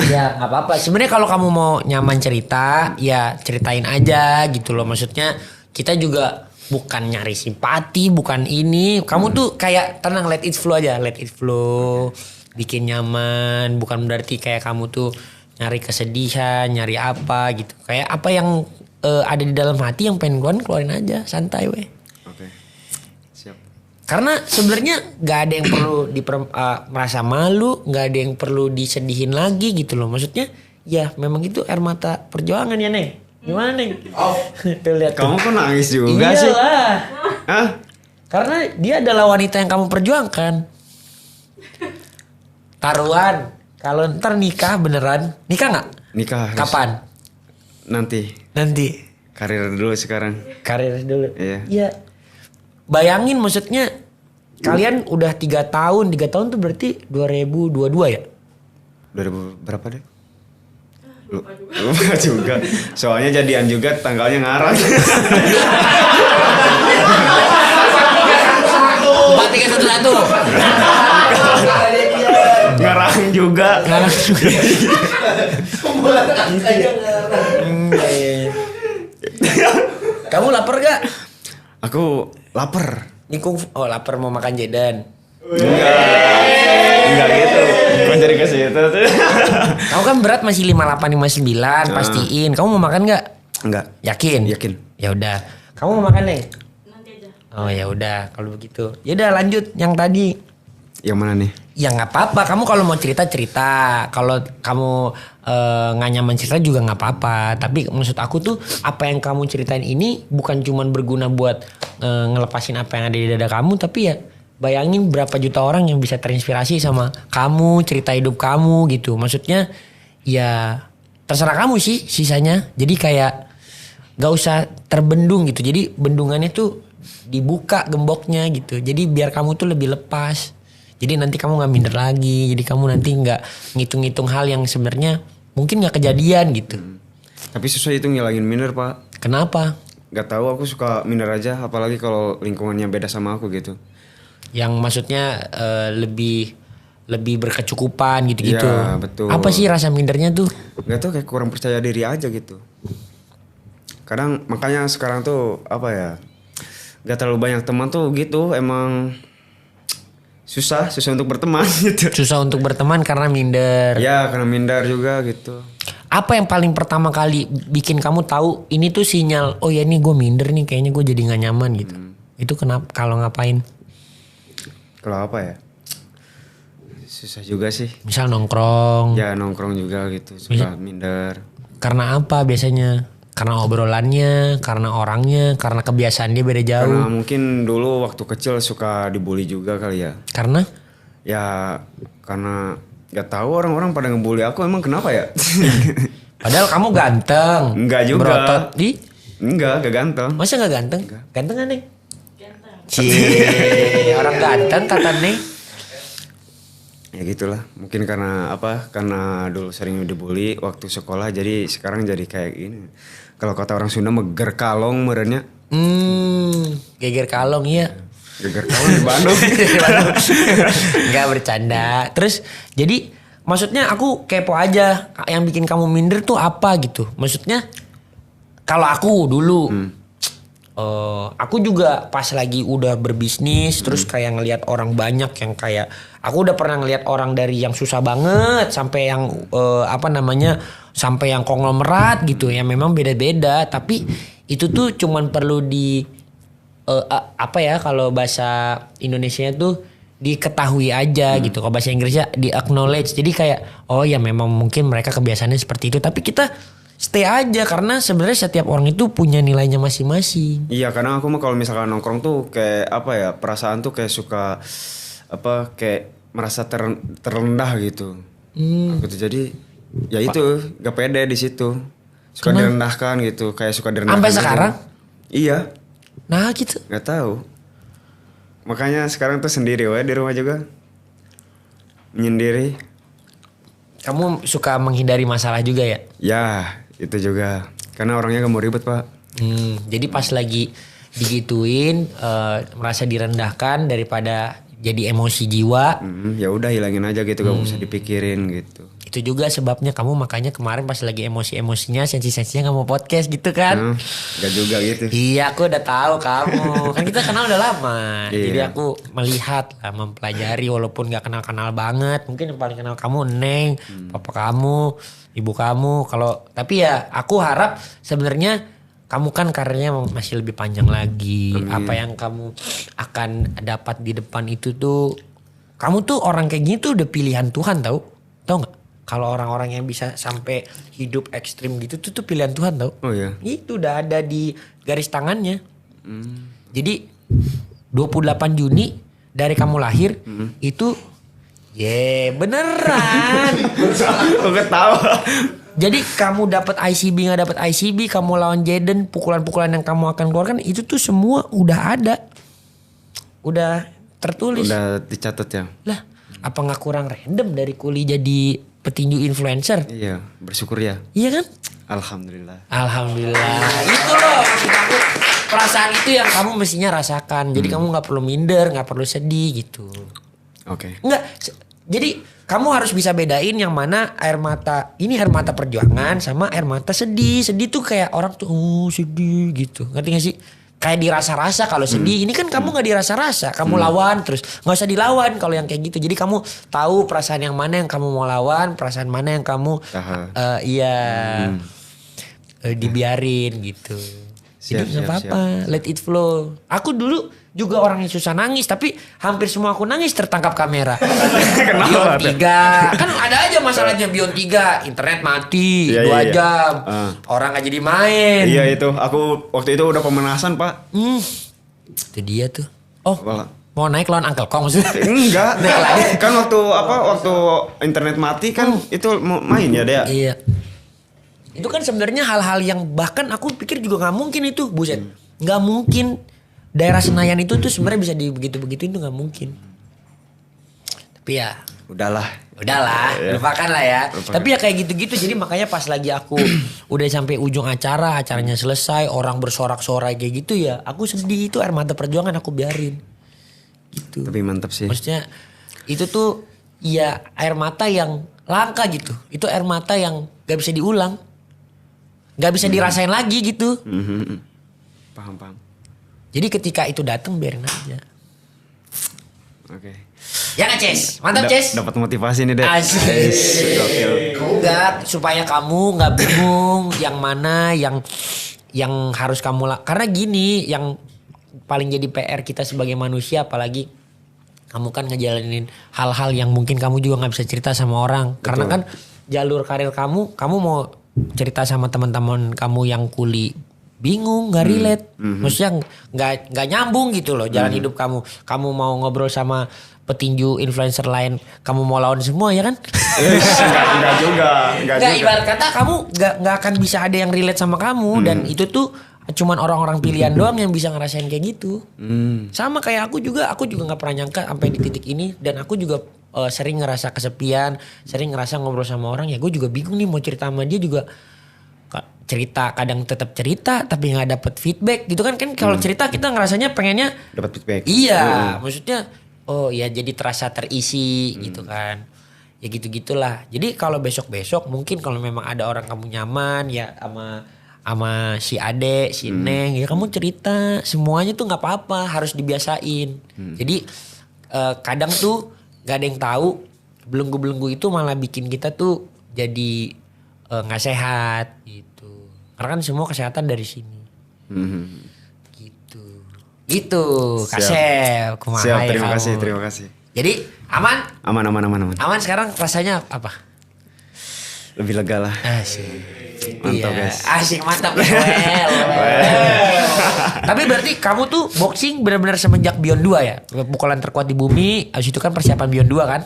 Ya nggak apa-apa. Sebenarnya kalau kamu mau nyaman cerita, ya ceritain aja gitu loh. Maksudnya kita juga bukan nyari simpati, bukan ini. Kamu tuh kayak tenang, let it flow aja, let it flow. Bikin nyaman. Bukan berarti kayak kamu tuh nyari kesedihan, nyari apa gitu. Kayak apa yang ada di dalam hati yang pengen keluarin aja, santai weh. Oke. Siap. Karena sebenarnya nggak ada yang perlu merasa malu, nggak ada yang perlu disedihin lagi gitu loh. Maksudnya ya memang itu air mata perjuangan ya Neng. Gimana Neng? Oh, tuh lihat. Kamu kok nangis juga sih? Iyalah. Hah? Karena dia adalah wanita yang kamu perjuangkan. Taruhan. Kalau ntar nikah beneran, nikah nggak? Nikah. Kapan? Nanti. Karir dulu sekarang. Karir dulu. Iya. Iya. Bayangin maksudnya kalian udah 3 tahun tuh berarti 2022 ya? 2000 berapa deh? Lupa juga. Soalnya jadian juga tanggalnya ngarang. 4311. Ngarang juga. Kamu lapar gak? Aku lapar. Nikung, oh lapar mau makan jadan. Enggak gitu. Kok jadi ke situ tuh? Kamu kan berat masih 58 59, pastiin. Kamu mau makan gak? Enggak. Yakin? Yakin. Ya udah. Kamu mau makan nih? Nanti aja. Oh ya udah kalau begitu. Ya udah lanjut yang tadi. Yang mana nih? Ya nggak apa-apa. Kamu kalau mau cerita. Kalau kamu nggak nyaman cerita juga nggak apa-apa. Tapi maksud aku tuh apa yang kamu ceritain ini bukan cuman berguna buat ngelepasin apa yang ada di dada kamu, tapi ya bayangin berapa juta orang yang bisa terinspirasi sama kamu, cerita hidup kamu gitu. Maksudnya ya terserah kamu sih sisanya. Jadi kayak nggak usah terbendung gitu. Jadi bendungannya tuh dibuka gemboknya gitu. Jadi biar kamu tuh lebih lepas. Jadi nanti kamu gak minder lagi. Jadi kamu nanti gak ngitung-ngitung hal yang sebenarnya mungkin gak kejadian gitu. Tapi susah itu ngilangin minder, Pak. Kenapa? Gak tahu, aku suka minder aja. Apalagi kalau lingkungannya beda sama aku gitu. Yang maksudnya lebih berkecukupan gitu-gitu. Iya, betul. Apa sih rasa mindernya tuh? Gak tahu, kayak kurang percaya diri aja gitu. Kadang makanya sekarang tuh apa ya, gak terlalu banyak teman tuh gitu. Emang susah untuk berteman gitu. Susah untuk berteman karena minder. Ya karena minder juga gitu. Apa yang paling pertama kali bikin kamu tahu ini tuh sinyal, oh ya ini gue minder nih, kayaknya gue jadi gak nyaman gitu. Itu kenapa? Kalau ngapain? Kalau apa ya, susah juga sih. Misal nongkrong. Ya nongkrong juga gitu, suka minder. Karena apa biasanya? Karena obrolannya, karena orangnya, karena kebiasaan dia beda jauh. Karena mungkin dulu waktu kecil suka dibully juga kali ya. Karena? Ya karena gak tahu orang-orang pada ngebully aku, emang kenapa ya? Padahal kamu ganteng. Enggak juga. Berotot di? Enggak ganteng. Masa gak ganteng? Ganteng kan Neng? Ganteng. Cie, orang ganteng kata Neng. Ya gitulah, mungkin karena apa? Karena dulu sering dibully waktu sekolah, jadi sekarang jadi kayak gini. Kalau kata orang Sunda meger kalong merenya. Geger kalong iya. Geger kalong di Bandung. Enggak bercanda. Terus jadi maksudnya aku kepo aja, yang bikin kamu minder tuh apa gitu. Maksudnya kalau aku dulu aku juga pas lagi udah berbisnis terus kayak ngelihat orang banyak yang kayak aku udah pernah ngelihat orang dari yang susah banget sampai yang sampai yang konglomerat gitu ya, memang beda-beda, tapi itu tuh cuman perlu apa ya kalau bahasa Indonesianya tuh diketahui aja gitu. Kalau bahasa Inggrisnya di acknowledge. Jadi kayak oh ya memang mungkin mereka kebiasaannya seperti itu. Tapi kita stay aja karena sebenarnya setiap orang itu punya nilainya masing-masing. Iya, kadang aku mah kalau misalkan nongkrong tuh kayak apa ya, perasaan tuh kayak suka apa kayak merasa terrendah gitu. Aku tuh jadi ya itu gak pede di situ. Suka direndahkan gitu, kayak suka direndahkan. Sampai gitu. sekarang? Iya. Nah gitu. Gak tahu. Makanya sekarang tuh sendiri di rumah juga. Menyendiri. Kamu suka menghindari masalah juga ya? Ya, itu juga. Karena orangnya gak mau ribet, Pak. Jadi pas lagi digituin merasa direndahkan daripada jadi emosi jiwa. Ya udah hilangin aja gitu, gak usah dipikirin gitu. Itu juga sebabnya kamu makanya kemarin pas lagi emosi-emosinya sensi-sensinya gak mau podcast gitu kan. Gak juga gitu. Iya aku udah tahu kamu. Kan kita kenal udah lama. Iya. Jadi aku melihat lah, mempelajari walaupun gak kenal-kenal banget. Mungkin yang paling kenal kamu Neng, papa kamu, ibu kamu. Tapi ya aku harap sebenarnya kamu kan karirnya masih lebih panjang lagi. Apa yang kamu akan dapat di depan itu tuh, kamu tuh orang kayak gini tuh udah pilihan Tuhan tau nggak? Kalau orang-orang yang bisa sampai hidup ekstrim gitu tuh pilihan Tuhan tau. Oh iya. Itu udah ada di garis tangannya. Jadi 28 Juni dari kamu lahir itu beneran. Aku ketawa. Jadi kamu dapat ICB nggak dapat ICB, kamu lawan Jaden, pukulan-pukulan yang kamu akan keluarkan itu tuh semua udah ada, udah tertulis. Udah dicatat ya. Lah, apa nggak kurang random dari kuli jadi petinju influencer? Iya, bersyukur ya. Iya kan? Alhamdulillah. Alhamdulillah. Itu loh maksud aku. Perasaan itu yang kamu mestinya rasakan. Jadi kamu nggak perlu minder, nggak perlu sedih gitu. Oke. Enggak. Jadi kamu harus bisa bedain yang mana air mata ini air mata perjuangan sama air mata sedih. Sedih tuh kayak orang tuh sedih gitu. Ngerti gak sih? Kayak dirasa-rasa kalau sedih. Ini kan kamu nggak dirasa-rasa. Kamu lawan terus nggak usah dilawan kalau yang kayak gitu. Jadi kamu tahu perasaan yang mana yang kamu mau lawan, perasaan mana yang kamu dibiarin gitu. Jadi nggak apa-apa, let it flow. Aku dulu juga orang yang susah nangis, tapi hampir semua aku nangis tertangkap kamera. Beyond 3, kan ada aja masalahnya Beyond 3, internet mati 2 jam, orang nggak jadi main. Iya itu, aku waktu itu udah pemanasan Pak. Itu dia tuh. Oh, Apa? mau naik lawan Uncle Kong maksudnya? Enggak, kan waktu internet mati kan itu mau main ya dia. Iya. Itu kan sebenarnya hal-hal yang bahkan aku pikir juga nggak mungkin itu, buset, nggak mungkin daerah Senayan itu tuh sebenarnya bisa dibegitu-begitu itu nggak mungkin. Tapi ya, udahlah, lupakan lah ya. Tapi ya kayak gitu-gitu, jadi makanya pas lagi aku udah sampai ujung acaranya selesai, orang bersorak-sorai kayak gitu ya, aku sedih, itu air mata perjuangan aku biarin. Gitu. Tapi mantap sih. Maksudnya itu tuh ya air mata yang langka gitu. Itu air mata yang gak bisa diulang. Gak bisa dirasain lagi gitu. Paham. Jadi ketika itu datang biarin aja. Oke. Ya kan Ces? Mantap Ces? Dapat motivasi nih deh. Asik. Enggak, supaya kamu gak bingung yang mana yang harus kamu karena gini, yang paling jadi PR kita sebagai manusia, apalagi kamu kan ngejalanin hal-hal yang mungkin kamu juga nggak bisa cerita sama orang. Betul. Karena kan jalur karir kamu mau cerita sama teman-teman kamu yang kuli bingung, nggak relate, maksudnya nggak nyambung gitu loh jalan hidup kamu. Kamu mau ngobrol sama petinju influencer lain, kamu mau lawan semua ya kan? Enggak juga. Ibarat kata kamu nggak akan bisa ada yang relate sama kamu dan itu tuh cuman orang-orang pilihan doang yang bisa ngerasain kayak gitu. Sama kayak aku juga nggak pernah nyangka sampai di titik ini, dan aku juga sering ngerasa kesepian, sering ngerasa ngobrol sama orang ya gue juga bingung nih mau cerita sama dia juga. Cerita kadang tetap cerita tapi nggak dapet feedback gitu kan kalau cerita kita ngerasanya pengennya dapat feedback. Iya, maksudnya oh ya jadi terasa terisi gitu kan. Ya gitu-gitulah. Jadi kalau besok-besok mungkin kalau memang ada orang kamu nyaman ya sama si Ade, si Neng, ya kamu cerita semuanya tuh nggak apa-apa, harus dibiasain. Jadi kadang tuh nggak ada yang tahu belenggu-belenggu itu malah bikin kita tuh jadi nggak sehat gitu. Karena kan semua kesehatan dari sini. Gitu. Gitu, Kasep. Kumaha Siap, ya terima kamu. kasih, terima kasih. Jadi aman? Aman. Aman sekarang rasanya apa? Lebih lega lah. Asik. Mantap, Iya. guys. Asik mantap. Tapi berarti kamu tuh boxing benar-benar semenjak Beyond 2 ya? Pukulan terkuat di bumi, habis itu kan persiapan Beyond 2 kan?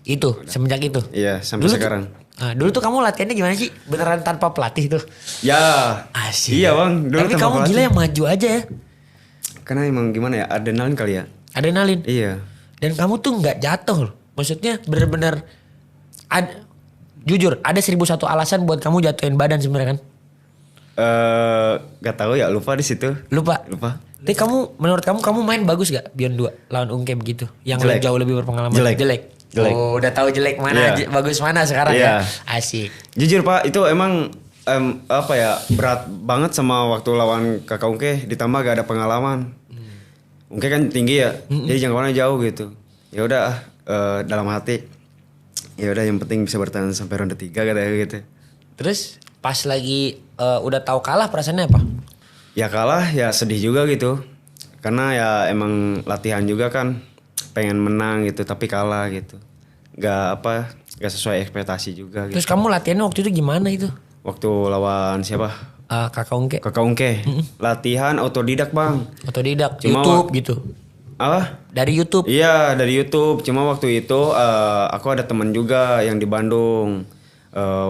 Itu, semenjak itu. Iya, sampai Dulu sekarang. Dulu tuh kamu latihannya gimana sih? Beneran tanpa pelatih tuh? Ya. Asik. Iya bang. Dulu Tapi tanpa kamu pelatih. gila yang maju aja ya? Karena emang gimana ya, adrenalin kali ya. Adrenalin. Iya. Dan kamu tuh nggak jatuh loh. Maksudnya bener-bener jujur ada 1001 alasan buat kamu jatuhin badan sebenarnya kan? Gak tahu ya, lupa di situ. Lupa. Lupa. Tapi menurut kamu main bagus gak Beyond 2 lawan Ungke begitu? Yang Jelek. jauh lebih berpengalaman. Jelek. Oh, udah tahu jelek mana, Iya. bagus mana sekarang Iya. ya? Asik. Jujur Pak, itu emang apa ya, berat banget sama waktu lawan kakak Ungke, ditambah gak ada pengalaman. Ungke kan tinggi ya, jadi jangkauannya jauh gitu. Ya udah, dalam hati, ya udah yang penting bisa bertahan sampai ronde 3 katanya gitu. Terus pas lagi udah tahu kalah perasaannya apa? Ya kalah ya sedih juga gitu, karena ya emang latihan juga kan, pengen menang gitu tapi kalah gitu. Gak sesuai ekspektasi juga gitu. Terus kamu latihannya waktu itu gimana itu? Waktu lawan siapa? Kakak Ungke. Kakak Ungke. Latihan otodidak bang. Otodidak, Cuma YouTube gitu. Apa? Dari YouTube. Iya dari YouTube. Cuma waktu itu aku ada teman juga yang di Bandung.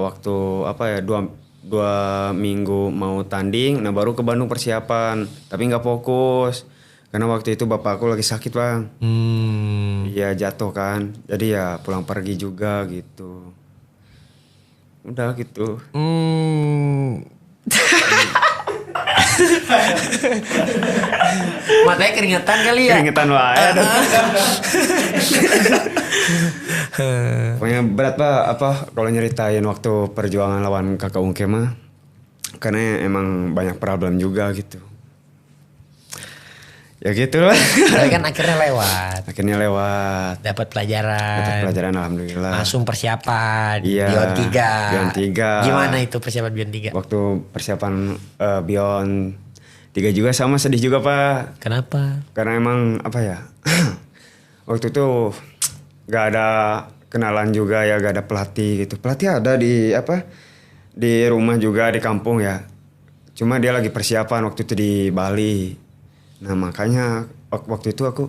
Waktu apa ya, dua minggu mau tanding, nah baru ke Bandung persiapan. Tapi nggak fokus karena waktu itu bapak aku lagi sakit bang. Iya jatuh kan. Jadi ya pulang pergi juga gitu. Udah gitu. Matanya keringetan kali ya? Keringetan wae. Pokoknya berat Pak, apa kalau nyeritain waktu perjuangan lawan kakak Ungke mah. Karena emang banyak problem juga gitu. Ya gitu lah. Tapi kan akhirnya lewat. Akhirnya lewat. Dapat pelajaran. Dapat pelajaran alhamdulillah. Langsung persiapan. Iya, Beyond 3. Beyond 3. Gimana itu persiapan Beyond 3? Waktu persiapan Beyond 3 juga sama, sedih juga Pak. Kenapa? Karena emang apa ya. Waktu itu gak ada kenalan juga ya, gak ada pelatih gitu. Pelatih ada di rumah juga di kampung ya. Cuma dia lagi persiapan waktu itu di Bali. Nah makanya waktu itu aku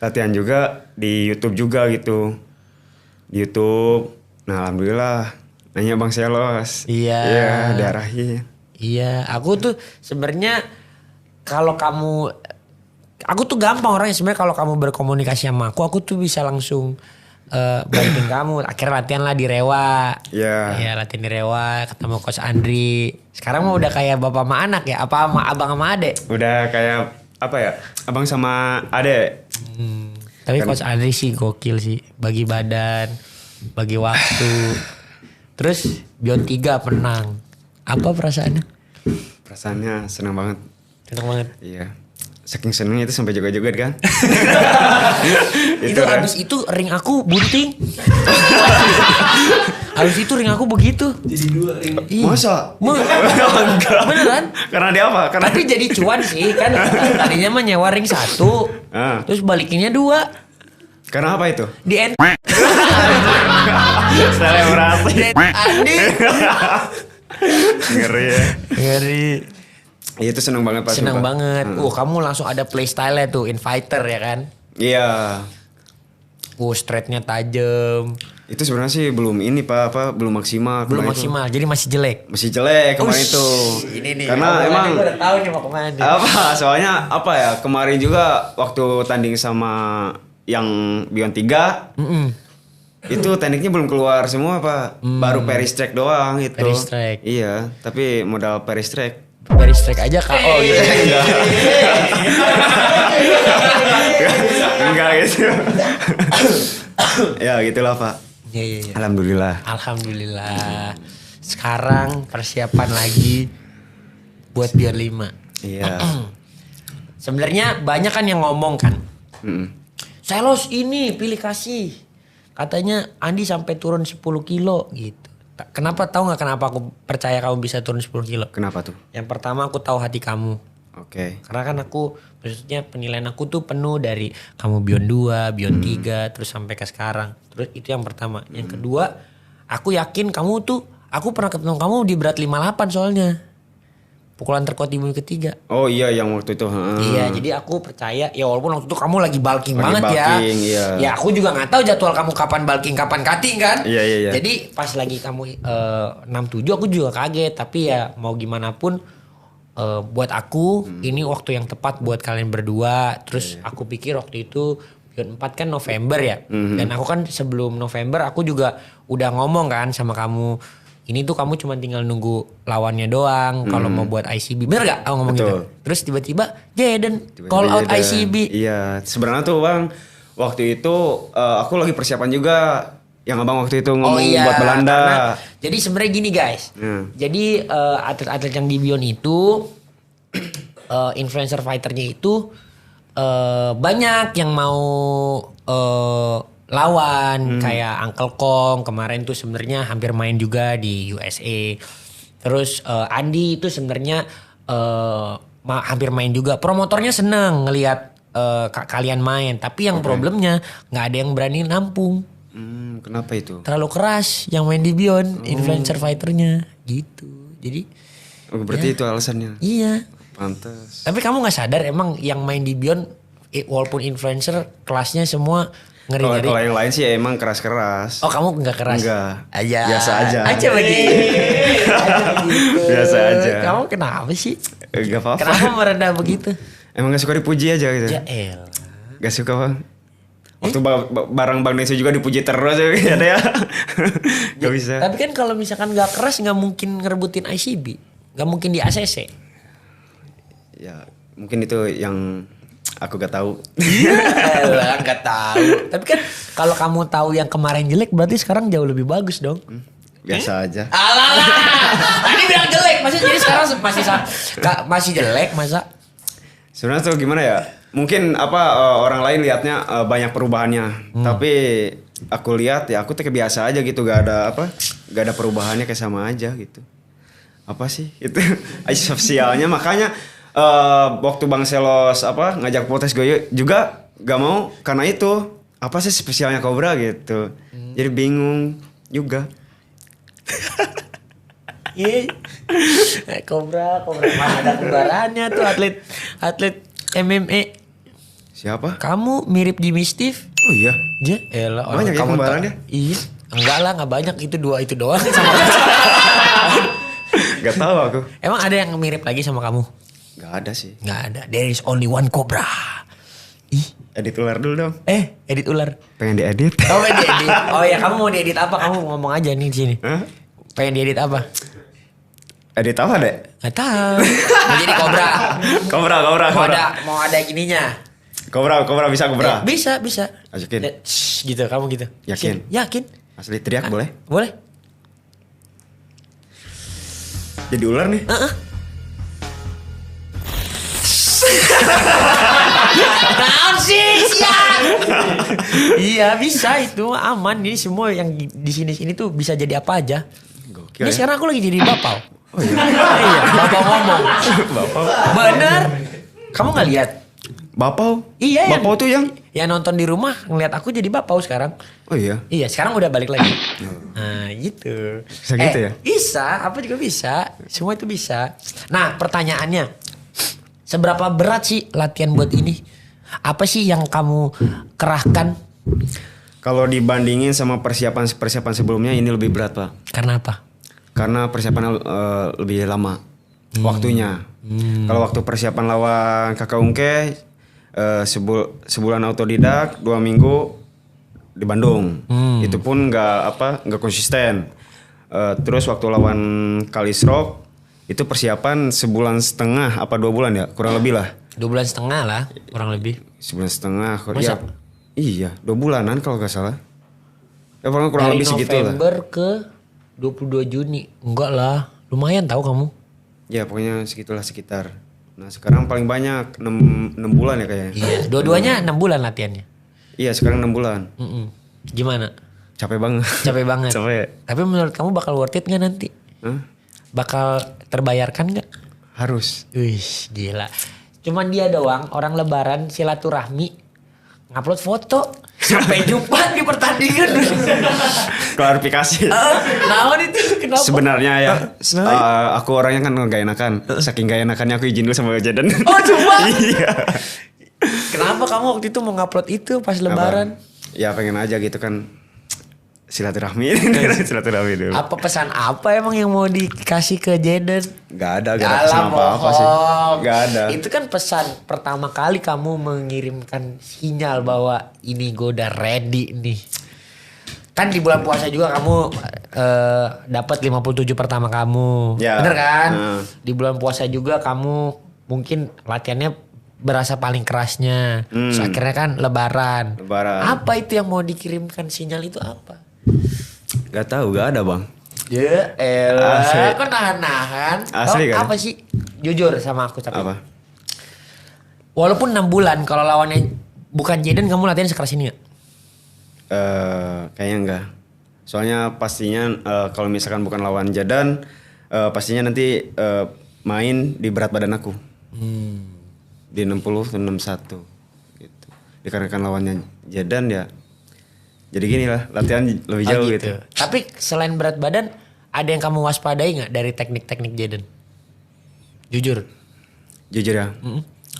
latihan juga di YouTube juga gitu. Di YouTube. Nah alhamdulillah nanya Bang Selos. Iya. Iya diarahin. Iya, aku tuh sebenarnya kalau aku tuh gampang orangnya sebenarnya. Kalau kamu berkomunikasi sama aku tuh bisa langsung bantuin kamu. Akhirnya latihan lah di Rewa. Iya. Iya latihan di Rewa, ketemu Coach Andri. Sekarang mah udah kayak bapak sama anak ya? Apa sama abang sama adek? Udah kayak apa ya, abang sama adek. Tapi Coach Andri sih gokil sih. Bagi badan, bagi waktu. Terus Beyond 3 menang. Apa perasaannya? Perasaannya senang banget. Senang banget. Iya. Saking senengnya itu sampai joget-joget kan. Itu kan. abis itu ring aku bunting. Abis itu ring aku begitu. Jadi 2 ring. Masa? Enggak. Beneran? Karena dia apa? Karena Tapi jadi cuan sih kan. Tadinya mah nyewa ring 1. Terus balikinnya 2. Karena apa itu? Di end. Selebrasi. Andi. Ngeri ya. Ngeri. Iya itu seneng banget pas. Senang banget. Kamu langsung ada playstyle-nya tuh. Infighter ya kan. Iya. Straightnya tajam. Itu sebenarnya sih belum ini Pak, belum maksimal. Belum kemarin itu. maksimal. Jadi masih jelek. Masih jelek kemarin itu. Ini nih. Karena emang Gue udah tahu nih mau kemana. apa? Soalnya apa ya? Kemarin juga waktu tanding sama yang Beyond 3. Itu tekniknya belum keluar semua Pak. Baru peristrike doang itu. Peristrike. Iya, tapi modal peristrike. Peristrike aja KO gitu. Enggak gitu. Ya gitulah Pak. Iya. Alhamdulillah. Alhamdulillah. Sekarang persiapan lagi buat Beyond 5. Iya. Sebenarnya banyak kan yang ngomong kan. Mm-mm. Selos ini pilih kasih. Katanya Andi sampai turun 10 kilo gitu. Kenapa tahu nggak kenapa aku percaya kamu bisa turun 10 kilo? Kenapa tuh? Yang pertama aku tahu hati kamu. Oke. Karena kan maksudnya penilaian aku tuh penuh dari kamu Beyond 2, Beyond 3, terus sampai ke sekarang. Terus itu yang pertama. Yang kedua, aku yakin aku pernah ketemu kamu di berat 58 soalnya. Pukulan terkuat di bumi ketiga. Oh iya yang waktu itu. Iya, jadi aku percaya ya walaupun waktu itu kamu lagi bulking banget bulking, ya. iya. Ya aku juga nggak tahu jadwal kamu kapan bulking, kapan cutting kan. Iya. Jadi pas lagi kamu 67 aku juga kaget. Tapi ya mau gimana pun buat aku ini waktu yang tepat buat kalian berdua. Terus aku pikir waktu itu Beyond 4 kan November ya. Dan aku kan sebelum November aku juga udah ngomong kan sama kamu. Ini tuh kamu cuma tinggal nunggu lawannya doang kalau mau buat ICB. Bener gak aku ngomong gitu? Terus tiba-tiba Jaden call out ICB. Iya, sebenarnya tuh Bang, waktu itu aku lagi persiapan juga yang Abang waktu itu ngomong buat Belanda. Jadi sebenarnya gini guys. Jadi atlet-atlet yang di Beyond itu influencer fighternya itu banyak yang mau lawan kayak Uncle Kong kemarin tuh sebenarnya hampir main juga di USA. Terus Andi itu sebenarnya hampir main juga. Promotornya seneng ngelihat kalian main, tapi yang problemnya nggak ada yang berani nampung. Kenapa itu? Terlalu keras yang main di Beyond influencer fighternya gitu. Jadi berarti itu alasannya. Iya. Pantes. Tapi kamu nggak sadar emang yang main di Beyond walaupun influencer kelasnya semua ngeri-ngeri. Kalau yang lain sih emang keras-keras. Oh kamu nggak keras? Enggak. Aja. Biasa aja. Aja begitu. Biasa aja. Kamu kenapa sih? Gak apa-apa. Kenapa merendah begitu? Emang gak suka dipuji aja gitu. Ya elah. Gak suka Bang. Waktu barang Bang Nesu juga dipuji terus ya ada ya. Gak bisa. Tapi kan kalau misalkan gak keras gak mungkin ngerebutin ICB. Gak mungkin di ACC. Ya mungkin itu yang aku gak tahu. Elah gak tahu. Tapi kan kalau kamu tahu yang kemarin jelek berarti sekarang jauh lebih bagus dong. Biasa aja. Alah. Tadi bilang jelek, maksudnya jadi sekarang masih jelek masa? Sebenarnya tuh gimana ya? Mungkin orang lain lihatnya banyak perubahannya, tapi aku lihat ya aku tuh kayak biasa aja gitu, gak ada perubahannya, kayak sama aja gitu. Apa sih itu? Sosialnya makanya waktu Bang Selos ngajak potes Goyo juga gak mau karena itu apa sih spesialnya Cobra gitu. Jadi bingung juga. Cobra mana ada kembarannya tuh atlet MMA. Siapa? Kamu mirip Jimmy Steve. Oh iya. Elah, banyak ya kembarannya? Iya. Enggak lah, enggak banyak, itu doang sama. Gak tahu aku. Emang ada yang mirip lagi sama kamu? Gak ada sih. Gak ada. There is only one Cobra. Edit ular dulu dong. Edit ular. Pengen diedit. Oh, pengen diedit. Oh ya, kamu mau diedit apa? Kamu ngomong aja nih di sini. Hah? Pengen diedit apa? Edit apa deh? Gak tahu. Mau jadi Cobra. Cobra. Mau ada gininya. Cobra bisa Cobra. Bisa. Ajakin. Gitu, kamu gitu. Yakin? Yakin. Asli teriak boleh? Boleh. Jadi ular nih. Naon sih siap. Iya bisa, itu aman. Ini semua yang di sini tuh bisa jadi apa aja. Gokil. Ini sekarang aku lagi jadi bapau. Oh iya. Iya, bapau ngomong. Bapau. Bener. Kamu nggak lihat? Bapau? Iya. Bapau tuh yang nonton di rumah ngeliat aku jadi bapau sekarang. Oh iya. Iya, sekarang udah balik lagi. Nah, gitu. Bisa gitu ya? Bisa, apa juga bisa. Semua itu bisa. Nah, pertanyaannya, seberapa berat sih latihan buat ini? Apa sih yang kamu kerahkan? Kalau dibandingin sama persiapan sebelumnya ini lebih berat, Pak. Karena apa? Karena persiapan lebih lama waktunya. Kalau waktu persiapan lawan Kakak Ungke sebulan autodidak, 2 minggu di Bandung. Itu pun nggak konsisten. Terus waktu lawan Kalisrok itu persiapan sebulan setengah 2 bulan ya, kurang lebih lah. 2 bulan setengah lah, kurang lebih. Sebulan setengah. Masa? Iya, 2 bulanan kalau nggak salah. Ya pokoknya kurang lebih segitu lah. November ke 22 Juni. Enggak lah, lumayan tahu kamu. Ya pokoknya segitulah sekitar. Nah sekarang paling banyak 6 bulan ya kayaknya. Iya, dua-duanya 6 bulan latihannya. Iya sekarang 6 bulan. Gimana? Capek banget. Capek banget. Capek. Tapi menurut kamu bakal worth it gak nanti? Hah? Bakal terbayarkan gak? Harus. Wih gila. Cuman dia doang orang lebaran silaturahmi ngupload foto. Sampai jumpa di pertandingan. Klarifikasi. Nah itu kenapa? Sebenarnya ya aku orangnya kan gak enakan. Saking gak enakannya aku izin dulu sama Jaden. Oh coba. Iya. Kenapa kamu waktu itu mau ngupload itu pas lebaran? Ya pengen aja gitu kan. Silaturahmi. Silaturahmi dulu. Apa pesan apa emang yang mau dikasih ke Jaden? Gak ada pesan apa-apa sih. Gak ada. Itu kan pesan pertama kali kamu mengirimkan sinyal bahwa ini gue udah ready nih. Kan di bulan puasa juga kamu dapat 57 pertama kamu. Ya. Bener kan? Di bulan puasa juga kamu mungkin latihannya berasa paling kerasnya. Terus akhirnya kan lebaran. Apa itu yang mau dikirimkan sinyal itu apa? Gak tahu, gak ada bang. Ya elah, kok nahan-nahan. Asli kan? Apa sih? Jujur sama aku tapi. Apa? Walaupun 6 bulan kalau lawannya bukan Jaden kamu latihan sekeras ini gak? Kayaknya enggak. Soalnya pastinya kalau misalkan bukan lawan Jaden, pastinya nanti main di berat badan aku. Di 60 atau 61 gitu. Dikarenakan lawannya Jaden ya. Jadi gini lah, latihan lebih jauh gitu. Tapi selain berat badan, ada yang kamu waspadai nggak dari teknik-teknik Jaden? Jujur ya.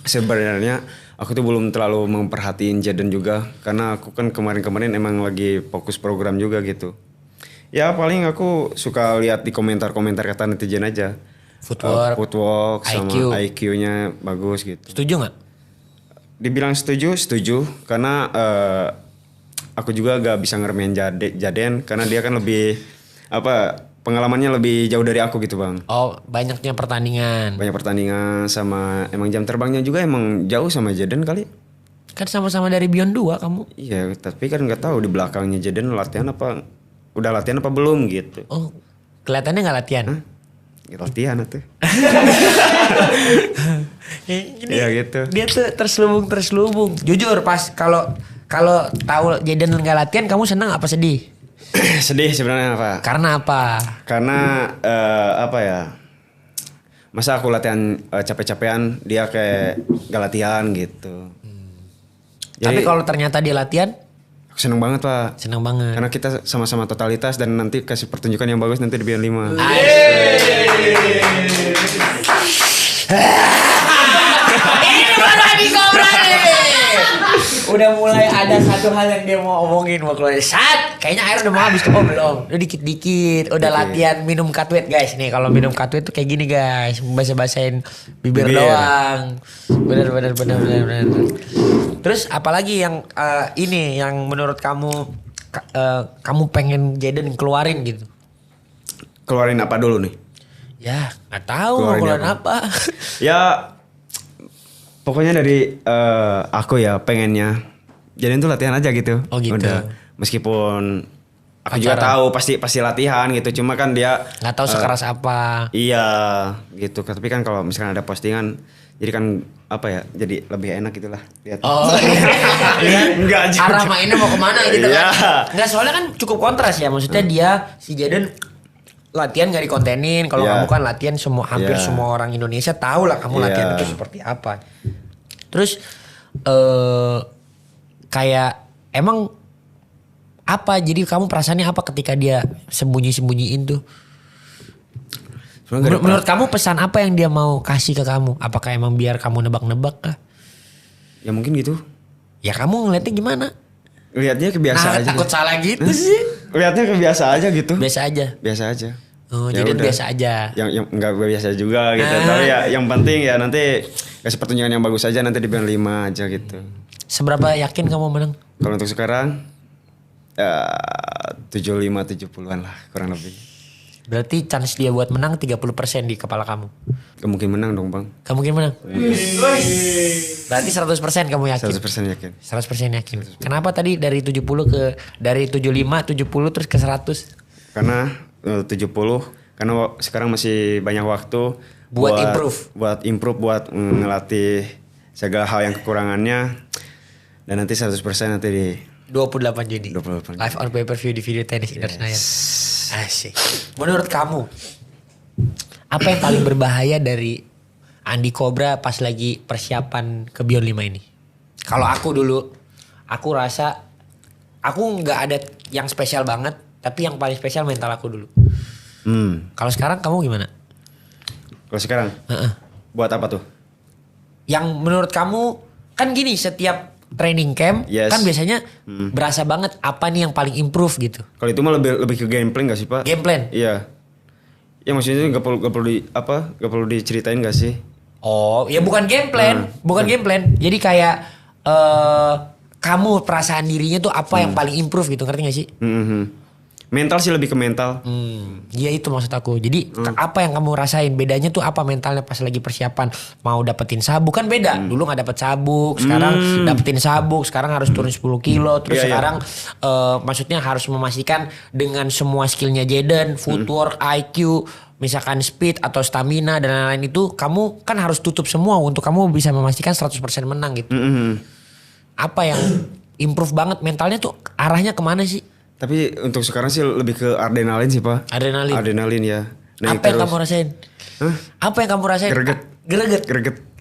Sebenarnya aku tuh belum terlalu memperhatiin Jaden juga, karena aku kan kemarin-kemarin emang lagi fokus program juga gitu. Ya paling aku suka lihat di komentar-komentar kata netizen aja. Footwork sama IQ-nya bagus gitu. Setuju nggak? Dibilang setuju karena aku juga gak bisa ngeremehin Jaden karena dia kan lebih pengalamannya lebih jauh dari aku gitu bang. Oh banyaknya pertandingan. Banyak pertandingan sama emang jam terbangnya juga emang jauh sama Jaden kali. Kan sama-sama dari Beyond 2 kamu. Iya tapi kan nggak tahu di belakangnya Jaden latihan apa udah latihan apa belum gitu. Oh kelihatannya nggak latihan. Ya, latihan tuh. Iya gitu. Dia tuh terselubung. Jujur pas kalau tahu Jaden nggak latihan kamu senang apa sedih? Sedih sebenarnya Pak. Karena apa? Karena apa ya? Masa aku latihan capek-capean dia kayak gak latihan gitu. Jadi, tapi kalau ternyata dia latihan? Aku seneng banget Pak. Seneng banget. Karena kita sama-sama totalitas dan nanti kasih pertunjukan yang bagus nanti di Beyond 5. Ini baru Adi Cobra nih. Udah mulai ada satu hal yang dia mau omongin mau keluar. Kayaknya air udah mau habis tuh. Oh belum. Udah dikit-dikit. Udah latihan minum Katwet guys. Nih kalau minum Katwet tuh kayak gini guys. Basa-basain bibir doang. Bener. Terus apalagi yang ini yang menurut kamu kamu pengen Jaden keluarin gitu? Keluarin apa dulu nih? Ya nggak tahu mau keluarin apa. Ya pokoknya dari aku ya pengennya Jaden tuh latihan aja gitu. Oh gitu. Udah meskipun aku juga tahu pasti latihan gitu. Cuma kan dia nggak tahu sekeras apa. Iya gitu. Tapi kan kalau misalkan ada postingan jadi kan apa ya jadi lebih enak gitulah lihat. Oh iya. Enggak juga. Arah mainnya mau kemana gitu kan. Enggak soalnya kan cukup kontras ya. Maksudnya dia si Jaden latihan gak dikontenin. Kalau kamu kan latihan hampir semua orang Indonesia tahu lah kamu latihan itu seperti apa. Terus kayak emang apa jadi kamu perasaannya apa ketika dia sembunyi-sembunyiin tuh? Menurut kamu pesan apa yang dia mau kasih ke kamu? Apakah emang biar kamu nebak-nebak kah? Ya mungkin gitu. Ya kamu ngeliatnya gimana? Lihatnya kebiasa aja. Takut salah gitu sih. Lihatnya kebiasa aja gitu. Biasa aja. Oh ya jadi udah. biasa aja. Yang enggak biasa juga gitu. Tapi ya yang penting ya nanti kasih pertunjukan yang bagus aja nanti di Beyond 5 aja gitu. Seberapa yakin kamu menang? Kalau untuk sekarang 75-70an lah kurang lebih. Berarti chance dia buat menang 30% di kepala kamu. Gak mungkin menang dong bang. Gak mungkin menang? Berarti 100% kamu yakin? 100% yakin. 100% yakin. Kenapa tadi dari 70 ke dari 75, 70 terus ke 100? Karena 70 karena sekarang masih banyak waktu buat improve buat ngelatih segala hal yang kekurangannya dan nanti 100% nanti di 28 Juni. 28. Live on pay-per-view di Video Tenis Indoor Senayan. Asik. Menurut kamu apa yang paling berbahaya dari Andi Cobra pas lagi persiapan ke Beyond 5 ini? Kalau aku dulu, aku rasa aku nggak ada yang spesial banget, tapi yang paling spesial mental aku dulu. Kalau sekarang kamu gimana? Kalau sekarang, buat apa tuh? Yang menurut kamu kan gini, setiap training camp kan biasanya berasa banget apa nih yang paling improve gitu. Kalau itu mah lebih ke game plan gak sih Pak? Game plan? Iya. Ya maksudnya gak perlu diceritain gak sih? Oh, ya bukan game plan, bukan game plan. Jadi kayak kamu perasaan dirinya tuh apa yang paling improve gitu, ngerti gak sih? Mental sih lebih ke mental. Iya itu maksud aku. Jadi apa yang kamu rasain? Bedanya tuh apa mentalnya pas lagi persiapan mau dapetin sabuk kan beda. Dulu nggak dapet sabuk, sekarang dapetin sabuk, sekarang harus turun 10 kilo. Terus sekarang maksudnya harus memastikan dengan semua skillnya Jaden, footwork, IQ, misalkan speed atau stamina dan lain-lain itu kamu kan harus tutup semua untuk kamu bisa memastikan 100% menang gitu. Apa yang improve banget mentalnya tuh arahnya kemana sih? Tapi untuk sekarang sih lebih ke adrenalin sih Pak. Adrenalin? Adrenalin ya. Naik apa yang kamu rasain? Apa yang kamu rasain? Greget.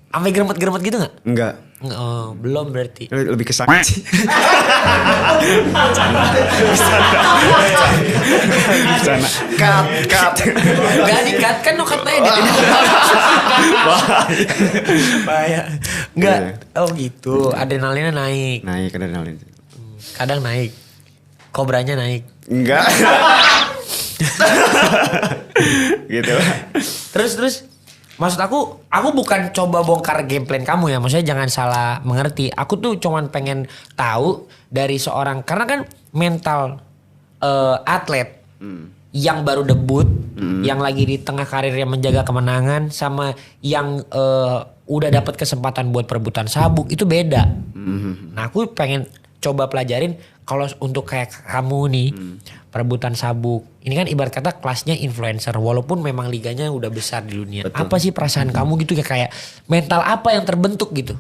Sampai geremet-geremet gitu gak? Enggak. Oh, belum berarti. Lebih ke sakit sih. Cut. Gak di-cut kan no cut edit. Bahaya. Enggak. Oh gitu. Adrenalinnya naik. Naik adrenalin. Kadang naik. Kobranya naik. Enggak. Gitu lah. Terus maksud aku bukan coba bongkar game plan kamu ya. Maksudnya jangan salah mengerti. Aku tuh cuman pengen tahu dari seorang, karena kan mental atlet yang baru debut, yang lagi di tengah karirnya menjaga kemenangan, sama yang udah dapat kesempatan buat perebutan sabuk itu beda. Nah aku pengen coba pelajarin kalau untuk kayak kamu nih perebutan sabuk. Ini kan ibarat kata kelasnya influencer walaupun memang liganya udah besar di dunia. Betul. Apa sih perasaan kamu gitu kayak mental apa yang terbentuk gitu?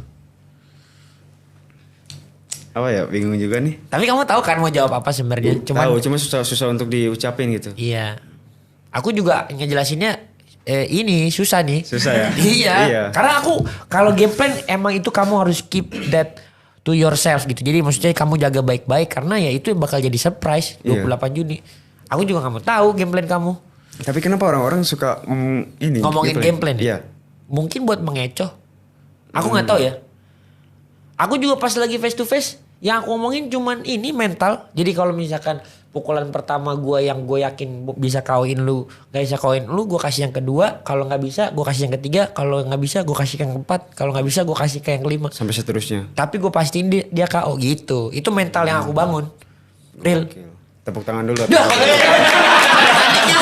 Apa ya, bingung juga nih. Tapi kamu tahu kan mau jawab apa sebenarnya? Tahu, cuma susah untuk diucapin gitu. Iya. Aku juga ngejelasinnya ini susah nih. Susah ya? Iya. Karena aku kalau game plan emang itu kamu harus keep that to yourself gitu. Jadi maksudnya kamu jaga baik-baik karena ya itu bakal jadi surprise 28 Juni. Aku juga gak mau tahu game plan kamu. Tapi kenapa orang-orang suka ngomongin game plan? Iya. Mungkin buat mengecoh. Aku nggak tahu ya. Aku juga pas lagi face to face yang aku ngomongin cuman ini mental. Jadi kalau misalkan pukulan pertama gue yang gue yakin bisa kawin lu, gak bisa kawin lu, gue kasih yang kedua. Kalau nggak bisa gue kasih yang ketiga. Kalau nggak bisa gue kasih yang keempat. Kalau nggak bisa gue kasih ke yang kelima. Sampai seterusnya. Tapi gue pastiin dia KO gitu. Itu mental yang aku bangun. Real. Oke. Tepuk tangan dulu. Tadinya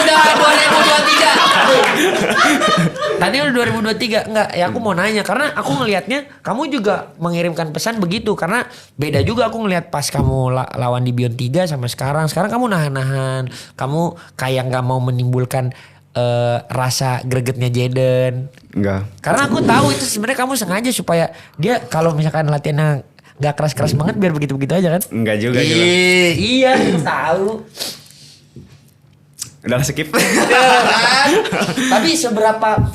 udah 2023. Tadi udah 2023. Enggak, ya aku mau nanya karena aku ngelihatnya kamu juga mengirimkan pesan begitu, karena beda juga aku ngelihat pas kamu lawan di Beyond 3 sama sekarang. Sekarang kamu nahan-nahan, kamu kayak nggak mau menimbulkan rasa gregetnya Jaden. Enggak. Karena aku tahu itu sebenarnya kamu sengaja supaya dia kalau misalkan latihannya nggak keras-keras banget biar begitu-begitu aja kan? Enggak juga. Iya, tahu. Udah skip. Tapi seberapa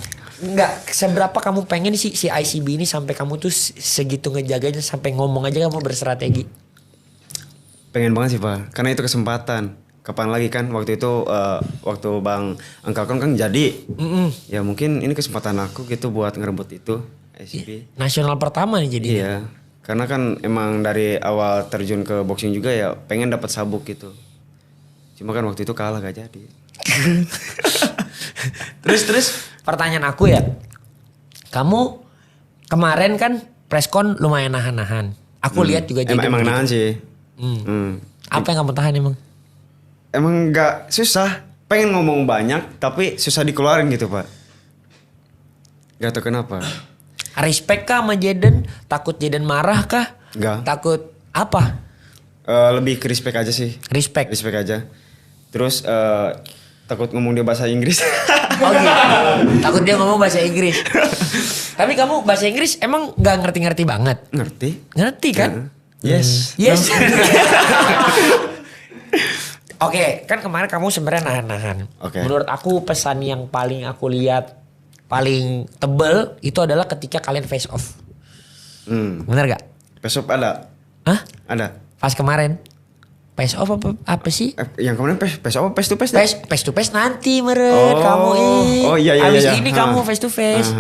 kamu pengen sih si ICB ini sampai kamu tuh segitu ngejaganya sampai ngomong aja kamu berstrategi? Pengen banget sih Pak, karena itu kesempatan. Kapan lagi kan waktu itu waktu Bang Angkalkon kan jadi. Ya mungkin ini kesempatan aku gitu buat ngerebut itu ICB. Nasional pertama nih jadi. Iya. Karena kan emang dari awal terjun ke boxing juga ya pengen dapat sabuk gitu. Cuma kan waktu itu kalah gak jadi. Terus pertanyaan aku ya. Kamu kemarin kan preskon lumayan nahan-nahan. Aku lihat juga jadi. Emang nahan sih. Apa yang kamu tahan emang? Emang gak susah. Pengen ngomong banyak tapi susah dikeluarin gitu Pak. Gak tau kenapa. Respect kah sama Jaden? Takut Jaden marah kah? Enggak. Takut apa? Lebih ke respect aja sih. Respect Aja. Terus takut ngomong dia bahasa Inggris. Oh gitu. Takut dia ngomong bahasa Inggris. Tapi kamu bahasa Inggris emang gak ngerti-ngerti banget? Ngerti kan? Yes. Oke, kan kemarin kamu sebenarnya nahan-nahan. Oke. Menurut aku pesan yang paling aku lihat paling tebel itu adalah ketika kalian face off. Bener gak? Face off ada? Hah? Ada. Pas kemarin face off apa sih? Yang kemarin face off face to face? Face to face nanti meren kamu iya. Abis ini kamu face to face.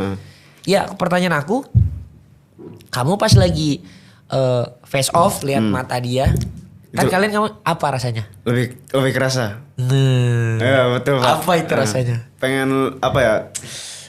Ya pertanyaan aku, kamu pas lagi face off lihat mata dia, kan kalian kamu apa rasanya? Lebih kerasa. Ya betul Pak. Apa itu rasanya? Pengen apa ya?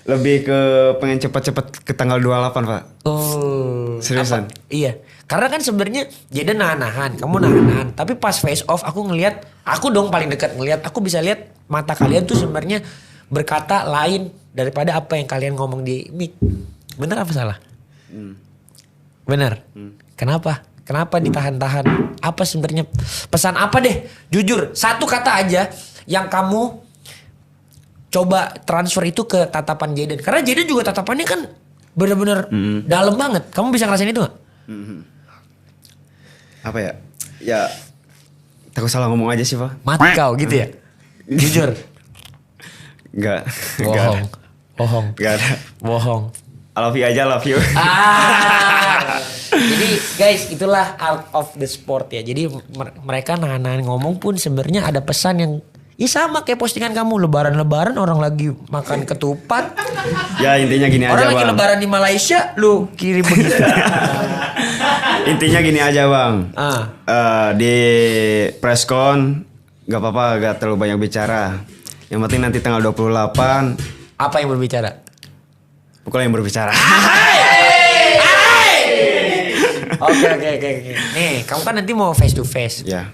Lebih ke pengen cepat-cepat ke tanggal 28 Pak. Oh. Seriusan? Iya. Karena kan sebenarnya Jaden nahan-nahan, kamu nahan-nahan. Tapi pas face off aku ngelihat, aku dong paling dekat ngelihat, aku bisa lihat mata kalian tuh sebenarnya berkata lain daripada apa yang kalian ngomong di mic. Bener apa salah? Bener. Kenapa? Kenapa ditahan-tahan? Apa sebenarnya pesan apa deh? Jujur, satu kata aja yang kamu coba transfer itu ke tatapan Jaden. Karena Jaden juga tatapannya kan bener-bener dalam banget. Kamu bisa ngerasain itu gak? Apa ya? Ya takut salah ngomong aja sih Pak. Mati kau gitu ya? Jujur. Enggak. Bohong. Enggak ada. Bohong. I love you aja, love you. Jadi guys, itulah art of the sport ya. Jadi mereka nahan-nahan ngomong pun sebenarnya ada pesan yang ya sama kayak postingan kamu. Lebaran-lebaran orang lagi makan ketupat. Ya intinya gini orang aja lagi Bang. lebaran di Malaysia, lu kirim begitu. Intinya gini aja Bang. Di preskon gak apa-apa, gak terlalu banyak bicara. Yang penting nanti tanggal 28. Apa yang berbicara? Bukan yang berbicara. Oke. Nih, kamu kan nanti mau face to face. Ya.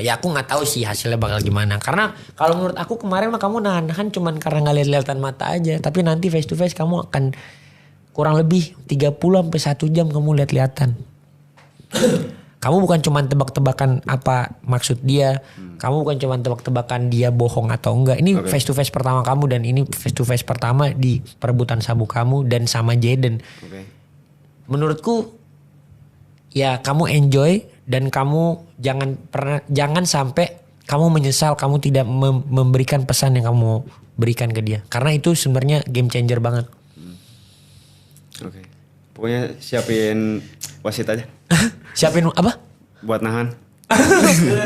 Ya aku nggak tahu sih hasilnya bakal gimana. Karena kalau menurut aku kemarin mah kamu nahan cuman karena nggak lihat-lihatan mata aja. Tapi nanti face to face kamu akan kurang lebih 30 sampai 1 jam kamu lihat-lihatan. Kamu bukan cuman tebak-tebakan apa maksud dia. Kamu bukan cuman tebak-tebakan dia bohong atau enggak. Ini face to face pertama kamu dan ini face to face pertama di perebutan sabu kamu dan sama Jaden. Menurutku ya kamu enjoy dan kamu jangan sampai kamu menyesal kamu tidak memberikan pesan yang kamu berikan ke dia. Karena itu sebenarnya game changer banget. Oke. Pokoknya siapin wasit aja. Siapin apa? Buat nahan.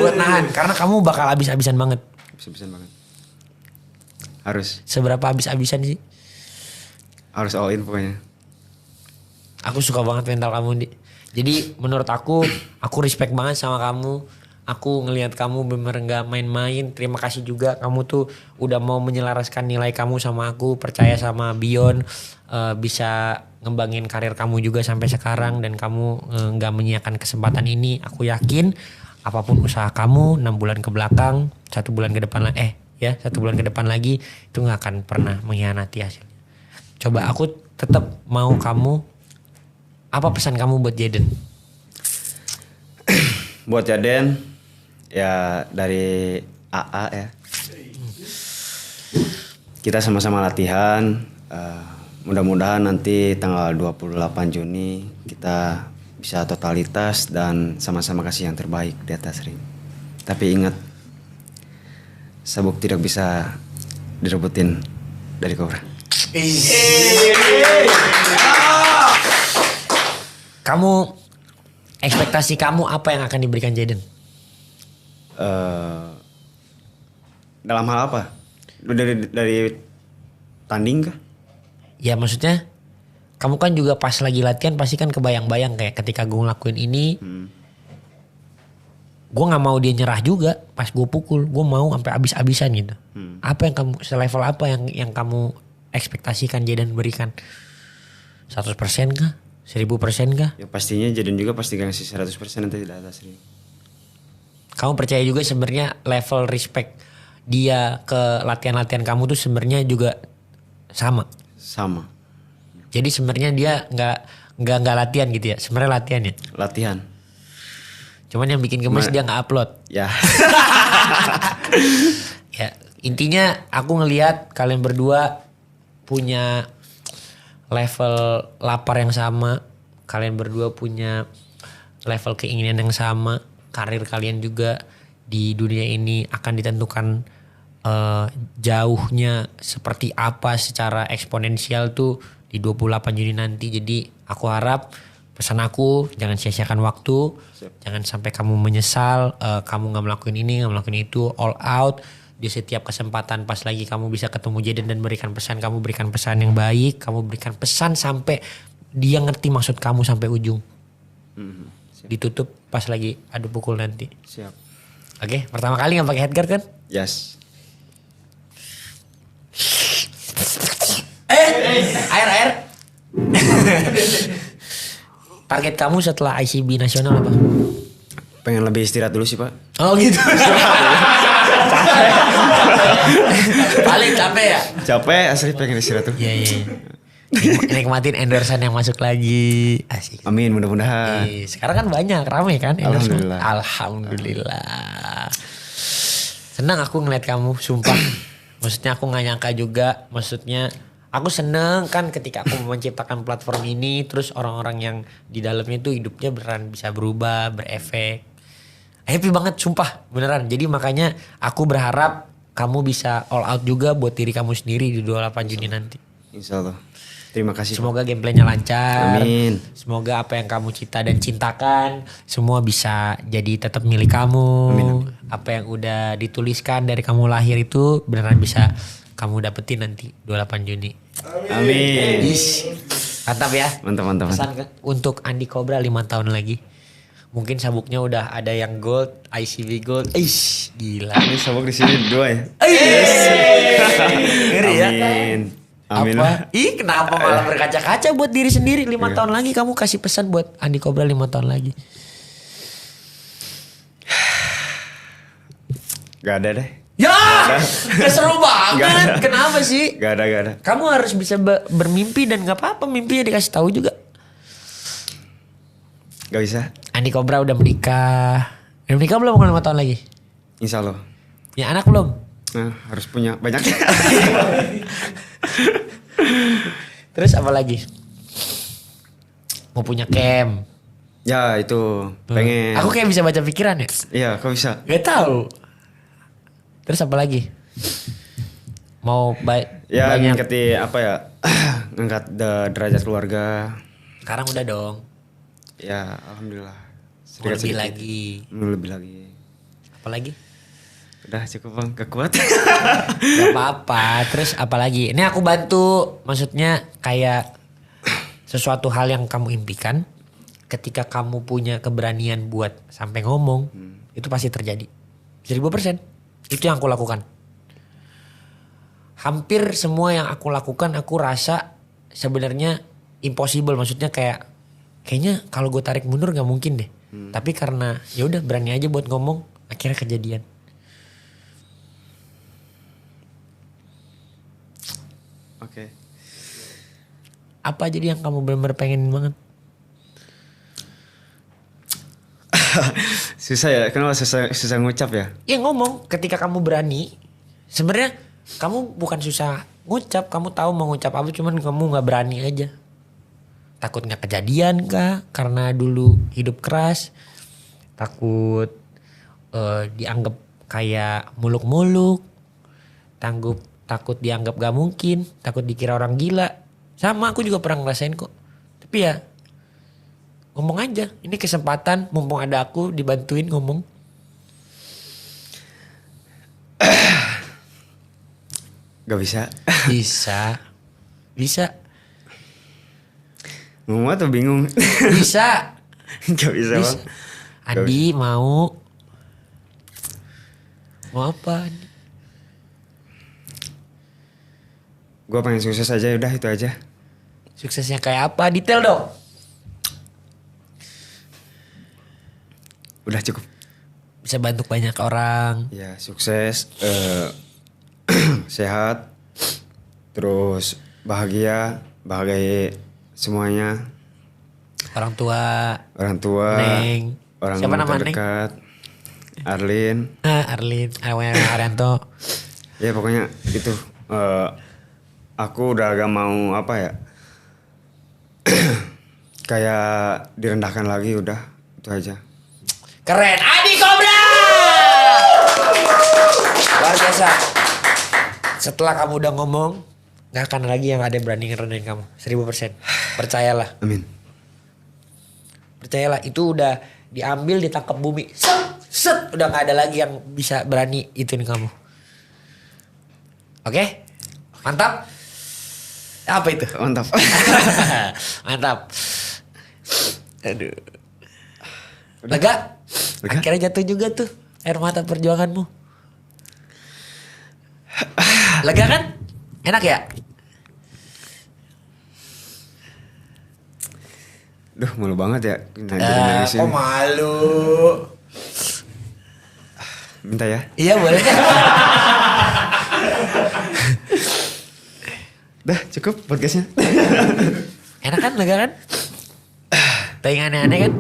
Buat nahan. Karena kamu bakal habis-habisan banget. Habis-habisan banget. Harus. Seberapa habis-habisan sih? Harus all in pokoknya. Aku suka banget mental kamu, Di. Jadi menurut aku respect banget sama kamu. Aku ngelihat kamu bener gak main-main. Terima kasih juga kamu tuh udah mau menyelaraskan nilai kamu sama aku. Percaya sama Bion. Bisa ngembangin karir kamu juga sampai sekarang. Dan kamu gak menyia-nyiakan kesempatan ini. Aku yakin apapun usaha kamu 6 bulan ke belakang, 1 bulan ke depan 1 bulan ke depan lagi itu gak akan pernah mengkhianati hasilnya. Coba aku tetap mau kamu. Apa pesan kamu buat Jaden? Buat Jaden ya dari AA ya. Kita sama-sama latihan. Mudah-mudahan nanti tanggal 28 Juni kita bisa totalitas dan sama-sama kasih yang terbaik di atas ring. Tapi ingat, sabuk tidak bisa direbutin dari Cobra. Kamu ekspektasi kamu apa yang akan diberikan Jaden? Dalam hal apa? Dari tanding kah? Ya maksudnya kamu kan juga pas lagi latihan pasti kan kebayang-bayang kayak ketika gue ngelakuin ini gue nggak mau dia nyerah juga pas gue pukul, gue mau sampai abis-abisan gitu. Apa yang kamu selevel apa yang kamu ekspektasikan Jaden berikan? 100% kah? 1000% kah? Ya pastinya Jaden juga pasti ngasih 100% nanti di atas ring. Kamu percaya juga sebenarnya level respect dia ke latihan-latihan kamu tuh sebenarnya juga sama. Sama. Jadi sebenarnya dia nggak latihan gitu ya. Sebenarnya latihan ya. Latihan. Cuman yang bikin gemes dia nggak upload. Ya. Ya intinya aku ngelihat kalian berdua punya level lapar yang sama. Kalian berdua punya level keinginan yang sama. Karir kalian juga di dunia ini akan ditentukan jauhnya seperti apa secara eksponensial tuh di 28 Juni nanti. Jadi aku harap pesan aku jangan sia-siakan waktu. Jangan sampai kamu menyesal kamu gak melakukan ini, gak melakukan itu. All out di setiap kesempatan. Pas lagi kamu bisa ketemu Jaden dan berikan pesan, kamu berikan pesan yang baik. Kamu berikan pesan sampai dia ngerti maksud kamu sampai ujung. Ditutup pas lagi adu pukul nanti. Siap. Oke, pertama kali gak pakai headguard kan? Yes. Air. Target kamu setelah ICB nasional apa? Pengen lebih istirahat dulu sih Pak. Oh gitu. Paling capek ya? Capek asli pengen istirahat tuh. Iya. Nikmatin endorsean yang masuk lagi. Asik. Amin mudah-mudahan. Sekarang kan banyak, rame kan endorsean. Alhamdulillah. Alhamdulillah. Senang aku ngeliat kamu, sumpah. Maksudnya aku gak nyangka juga. Maksudnya aku seneng kan ketika aku menciptakan platform ini. Terus orang-orang yang di dalamnya itu hidupnya beneran bisa berubah, berefek. Happy banget sumpah beneran. Jadi makanya aku berharap kamu bisa all out juga buat diri kamu sendiri di 28 Juni nanti. Insya Allah. Terima kasih. Semoga gameplaynya lancar. Amin. Semoga apa yang kamu cita dan cintakan semua bisa jadi tetap milik kamu. Amin. Apa yang udah dituliskan dari kamu lahir itu beneran bisa kamu dapetin nanti 28 Juni. Amin. Mantap ya. Mantap. Pesan untuk Andi Cobra 5 tahun lagi. Mungkin sabuknya udah ada yang gold, ICB gold. Gila. Ini sabuk di sini 2 ya. Ngeri ya. Amin. Apa? Kenapa malah berkaca-kaca buat diri sendiri 5 tahun lagi kamu kasih pesan buat Andi Cobra 5 tahun lagi. Gak ada deh. Ya, gak seru banget. Gak ada. Kenapa sih? Gak ada. Kamu harus bisa bermimpi dan gak apa-apa mimpinya dikasih tahu juga. Gak bisa. Andi Cobra udah menikah. Udah menikah belum? Bukan 5 tahun lagi? Insya Allah. Ya anak belum? Nah, harus punya banyak. Terus apa lagi? Mau punya camp. Ya itu pengen. Aku kayak bisa baca pikiran ya? Iya kok bisa. Gak tahu. Terus apa lagi? Mau Ya banyak. ngangkat apa ya. Ngangkat derajat keluarga. Sekarang udah dong. Ya alhamdulillah. Mau lebih lagi. Lebih lagi. Apa lagi? Udah cukup Bang, gak kuat. Gak apa-apa. Terus apa lagi? Ini aku bantu. Maksudnya kayak sesuatu hal yang kamu impikan. Ketika kamu punya keberanian buat sampai ngomong. Itu pasti terjadi. 1000%. Itu yang aku lakukan. Hampir semua yang aku lakukan aku rasa sebenarnya impossible. Maksudnya kayaknya kalau gue tarik mundur gak mungkin deh. Tapi karena ya udah berani aja buat ngomong. Akhirnya kejadian. Oke. Apa jadi yang kamu benar-benar pengen banget? Susah ya, kenapa susah ngucap ya? Ya ngomong ketika kamu berani. Sebenarnya kamu bukan susah ngucap. Kamu tahu mau ngucap apa cuman kamu gak berani aja. Takut gak kejadian kah? Karena dulu hidup keras. Takut dianggap kayak muluk-muluk. Takut dianggap gak mungkin. Takut dikira orang gila. Sama aku juga pernah ngerasain kok. Tapi ya ngomong aja. Ini kesempatan mumpung ada aku dibantuin ngomong. Gak bisa. Bisa. Ngomong atau bingung? Bisa. Gak bisa Bang. Andi mau apa? Gue pengen sukses aja, udah itu aja. Suksesnya kayak apa? Detail dong. Udah cukup. Bisa bantu banyak orang. Ya sukses, sehat, terus bahagia semuanya. Orang tua. Neng. Orang Siapa nama Neng? terdekat, Arlin. Arlin, Arianto. Ya pokoknya itu. Aku udah agak mau apa ya? Kayak direndahkan lagi udah itu aja. Keren, Andi Cobra. Luar biasa. Setelah kamu udah ngomong, gak akan lagi yang ada berani ngerendahin kamu. 1000%. Percayalah. Amin. Percayalah, itu udah diambil, ditangkap bumi. Set, udah gak ada lagi yang bisa berani ituin kamu. Oke? Mantap? Apa itu? Mantap. Mantap. Aduh. Lega? Lega? Akhirnya jatuh juga tuh air mata perjuanganmu. Lega kan? Enak ya? Duh, malu banget ya. Nangis Kok malu? Minta ya. Iya boleh. Dah cukup podcastnya. Enak kan? Lega kan? Tak yang aneh-aneh kan?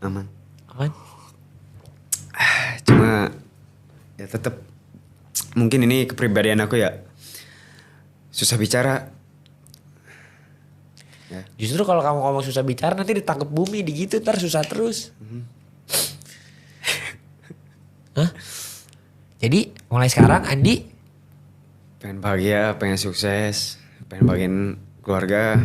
Aman. Aman? Cuma ya tetap mungkin ini kepribadian aku ya. Susah bicara. Ya. Justru kalau kamu ngomong susah bicara nanti ditangkap bumi digitu ntar susah terus. Hah? Jadi mulai sekarang Andi Pengen bahagia, pengen sukses, pengen bagian keluarga,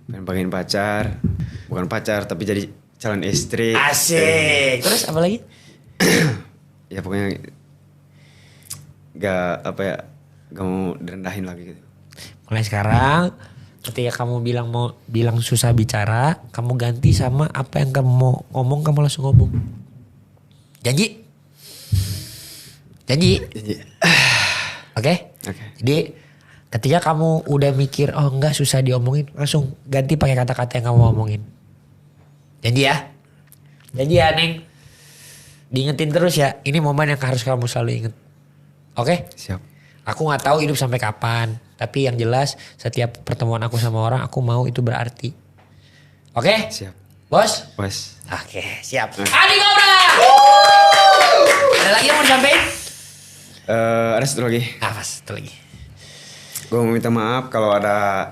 pengen bagian pacar, bukan pacar tapi jadi calon istri. asik. Terus apa lagi? Ya pokoknya gak mau direndahin lagi gitu. Mulai sekarang ketika kamu mau bilang susah bicara, kamu ganti sama apa yang kamu mau ngomong, kamu langsung ngomong. Janji? Janji? Oke? Oke. Jadi ketika kamu udah mikir oh enggak susah diomongin, langsung ganti pakai kata-kata yang kamu omongin. Janji ya? Janji ya Neng? Diingetin terus ya, ini momen yang harus kamu selalu inget. Oke? Siap. Aku gak tahu hidup sampai kapan, tapi yang jelas setiap pertemuan aku sama orang aku mau itu berarti. Oke? Siap. Bos? Bos. Oke, siap. Adi Cobra! Ada lagi yang mau disampaikan? Ada satu lagi. Apa satu lagi? Gue mau minta maaf kalau ada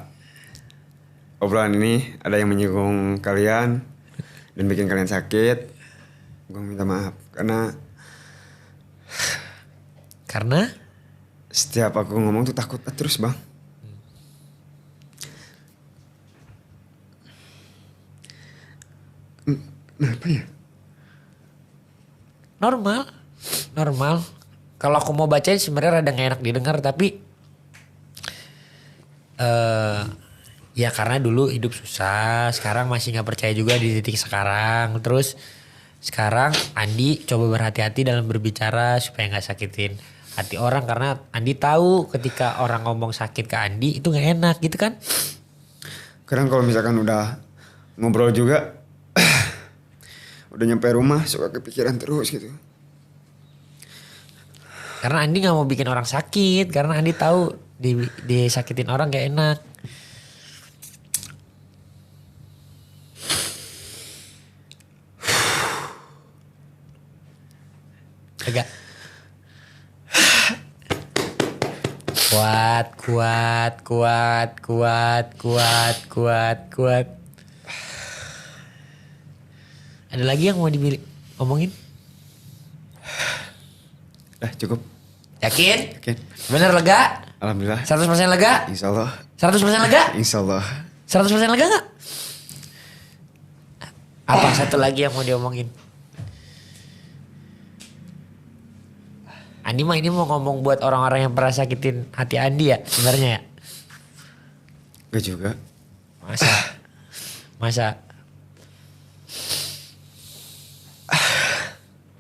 obrolan ini ada yang menyinggung kalian dan bikin kalian sakit. Gue minta maaf karena setiap aku ngomong tuh takut terus bang. Kenapa ya? Normal. Kalau aku mau bacain sebenarnya rada gak enak didengar tapi ya karena dulu hidup susah, sekarang masih nggak percaya juga di titik sekarang. Terus sekarang Andi coba berhati-hati dalam berbicara supaya nggak sakitin hati orang, karena Andi tahu ketika orang ngomong sakit ke Andi itu nggak enak gitu kan? Kadang kalau misalkan udah ngobrol juga, udah nyampe rumah suka kepikiran terus gitu. Karena Andi nggak mau bikin orang sakit, karena Andi tahu disakitin orang gak enak. Agak kuat. Ada lagi yang mau omongin? Cukup. Yakin? Yakin. Bener lega? Alhamdulillah. 100% lega? Insya Allah. 100% lega? Insya Allah. 100% lega gak? Apa satu lagi yang mau diomongin? Andi mah ini mau ngomong buat orang-orang yang pernah sakitin hati Andi ya sebenarnya ya? Gak juga. Masa?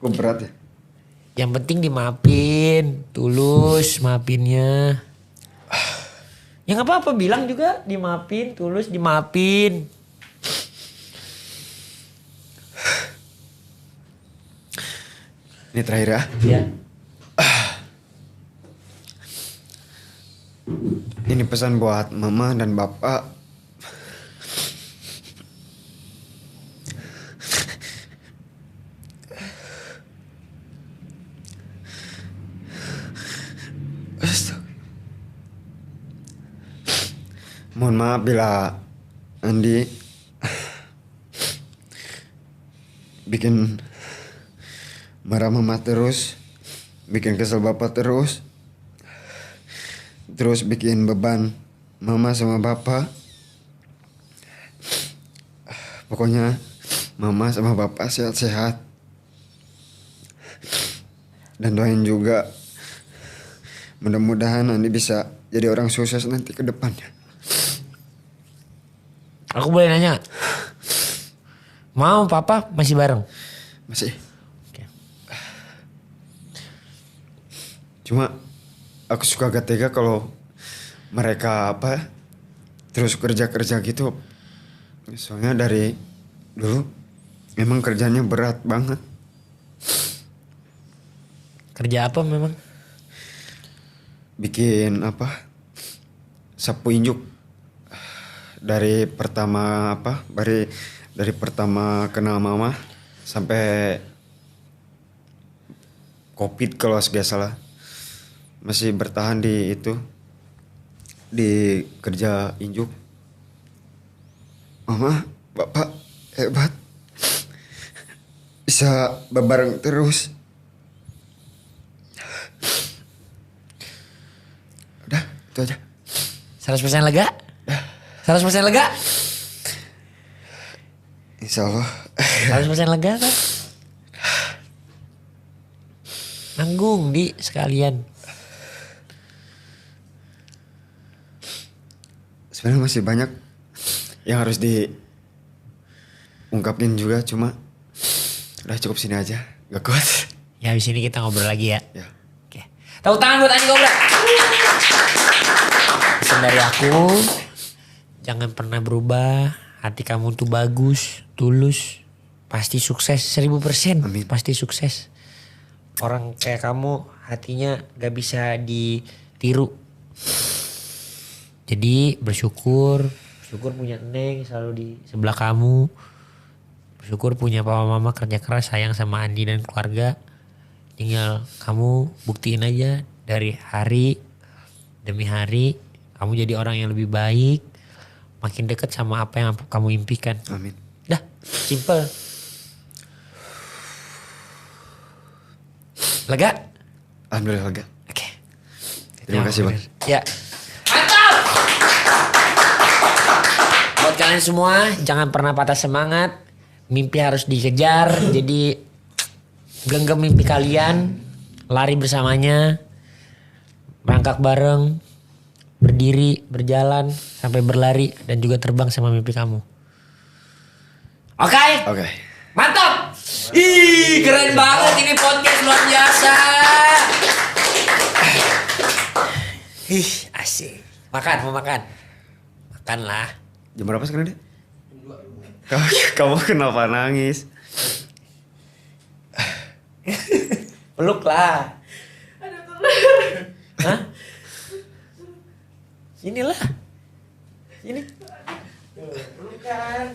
Kok berat ya? Yang penting dimaafin, tulus maafinnya. Ya nggak apa-apa, bilang juga dimaafin, tulus dimaafin. Ini terakhir ya. Ya. Ini pesan buat mama dan bapak. Mohon maaf bila Andi bikin marah mama terus. bikin kesel bapak terus. Terus bikin beban mama sama bapak. Pokoknya mama sama bapak sehat-sehat. Dan doain juga mudah-mudahan Andi bisa jadi orang sukses nanti ke depannya. Aku boleh nanya? Mau papa masih bareng? Masih. Oke. Cuma aku suka gak tega kalau mereka terus kerja gitu. Soalnya dari dulu memang kerjanya berat banget. Kerja apa memang? Bikin sapu injuk. Dari pertama dari pertama kenal mama sampai COVID kalau gak salah. Masih bertahan di kerja injuk. Mama, bapak hebat. Bisa berbareng terus. Udah, itu aja. 100% lega? 100% lega? Insya Allah. 100% lega kan? Nanggung di sekalian. Sebenarnya masih banyak yang harus diungkapin juga, cuma udah cukup sini aja, gak kuat. Ya habis ini kita ngobrol lagi ya. Ya. Oke. Tepuk tangan buat Andi Cobra. Pesan dari aku, jangan pernah berubah. Hati kamu tuh bagus, tulus, pasti sukses 1000%. Amin. Pasti sukses. Orang kayak kamu hatinya gak bisa ditiru. Jadi bersyukur punya Neng selalu di sebelah kamu. Bersyukur punya papa mama kerja keras sayang sama Andi dan keluarga. Tinggal kamu buktiin aja dari hari demi hari kamu jadi orang yang lebih baik, makin dekat sama apa yang kamu impikan. Amin. Dah, simple. Lega? Alhamdulillah lega. Oke. Terima kasih, Bang. Ya. Mantap! Buat kalian semua, jangan pernah patah semangat. Mimpi harus dikejar. Jadi genggam mimpi kalian, lari bersamanya, merangkak bareng, berdiri, berjalan, sampai berlari dan juga terbang sama mimpi kamu. Oke? Oke. Mantap! Ih, keren banget ini podcast luar biasa. Ih, asik. Makan, mau makan? Makan lah. Jam berapa sekarang deh? Kamu kenapa nangis? Peluk lah. Hah? Sinilah. Sini. Pelukan.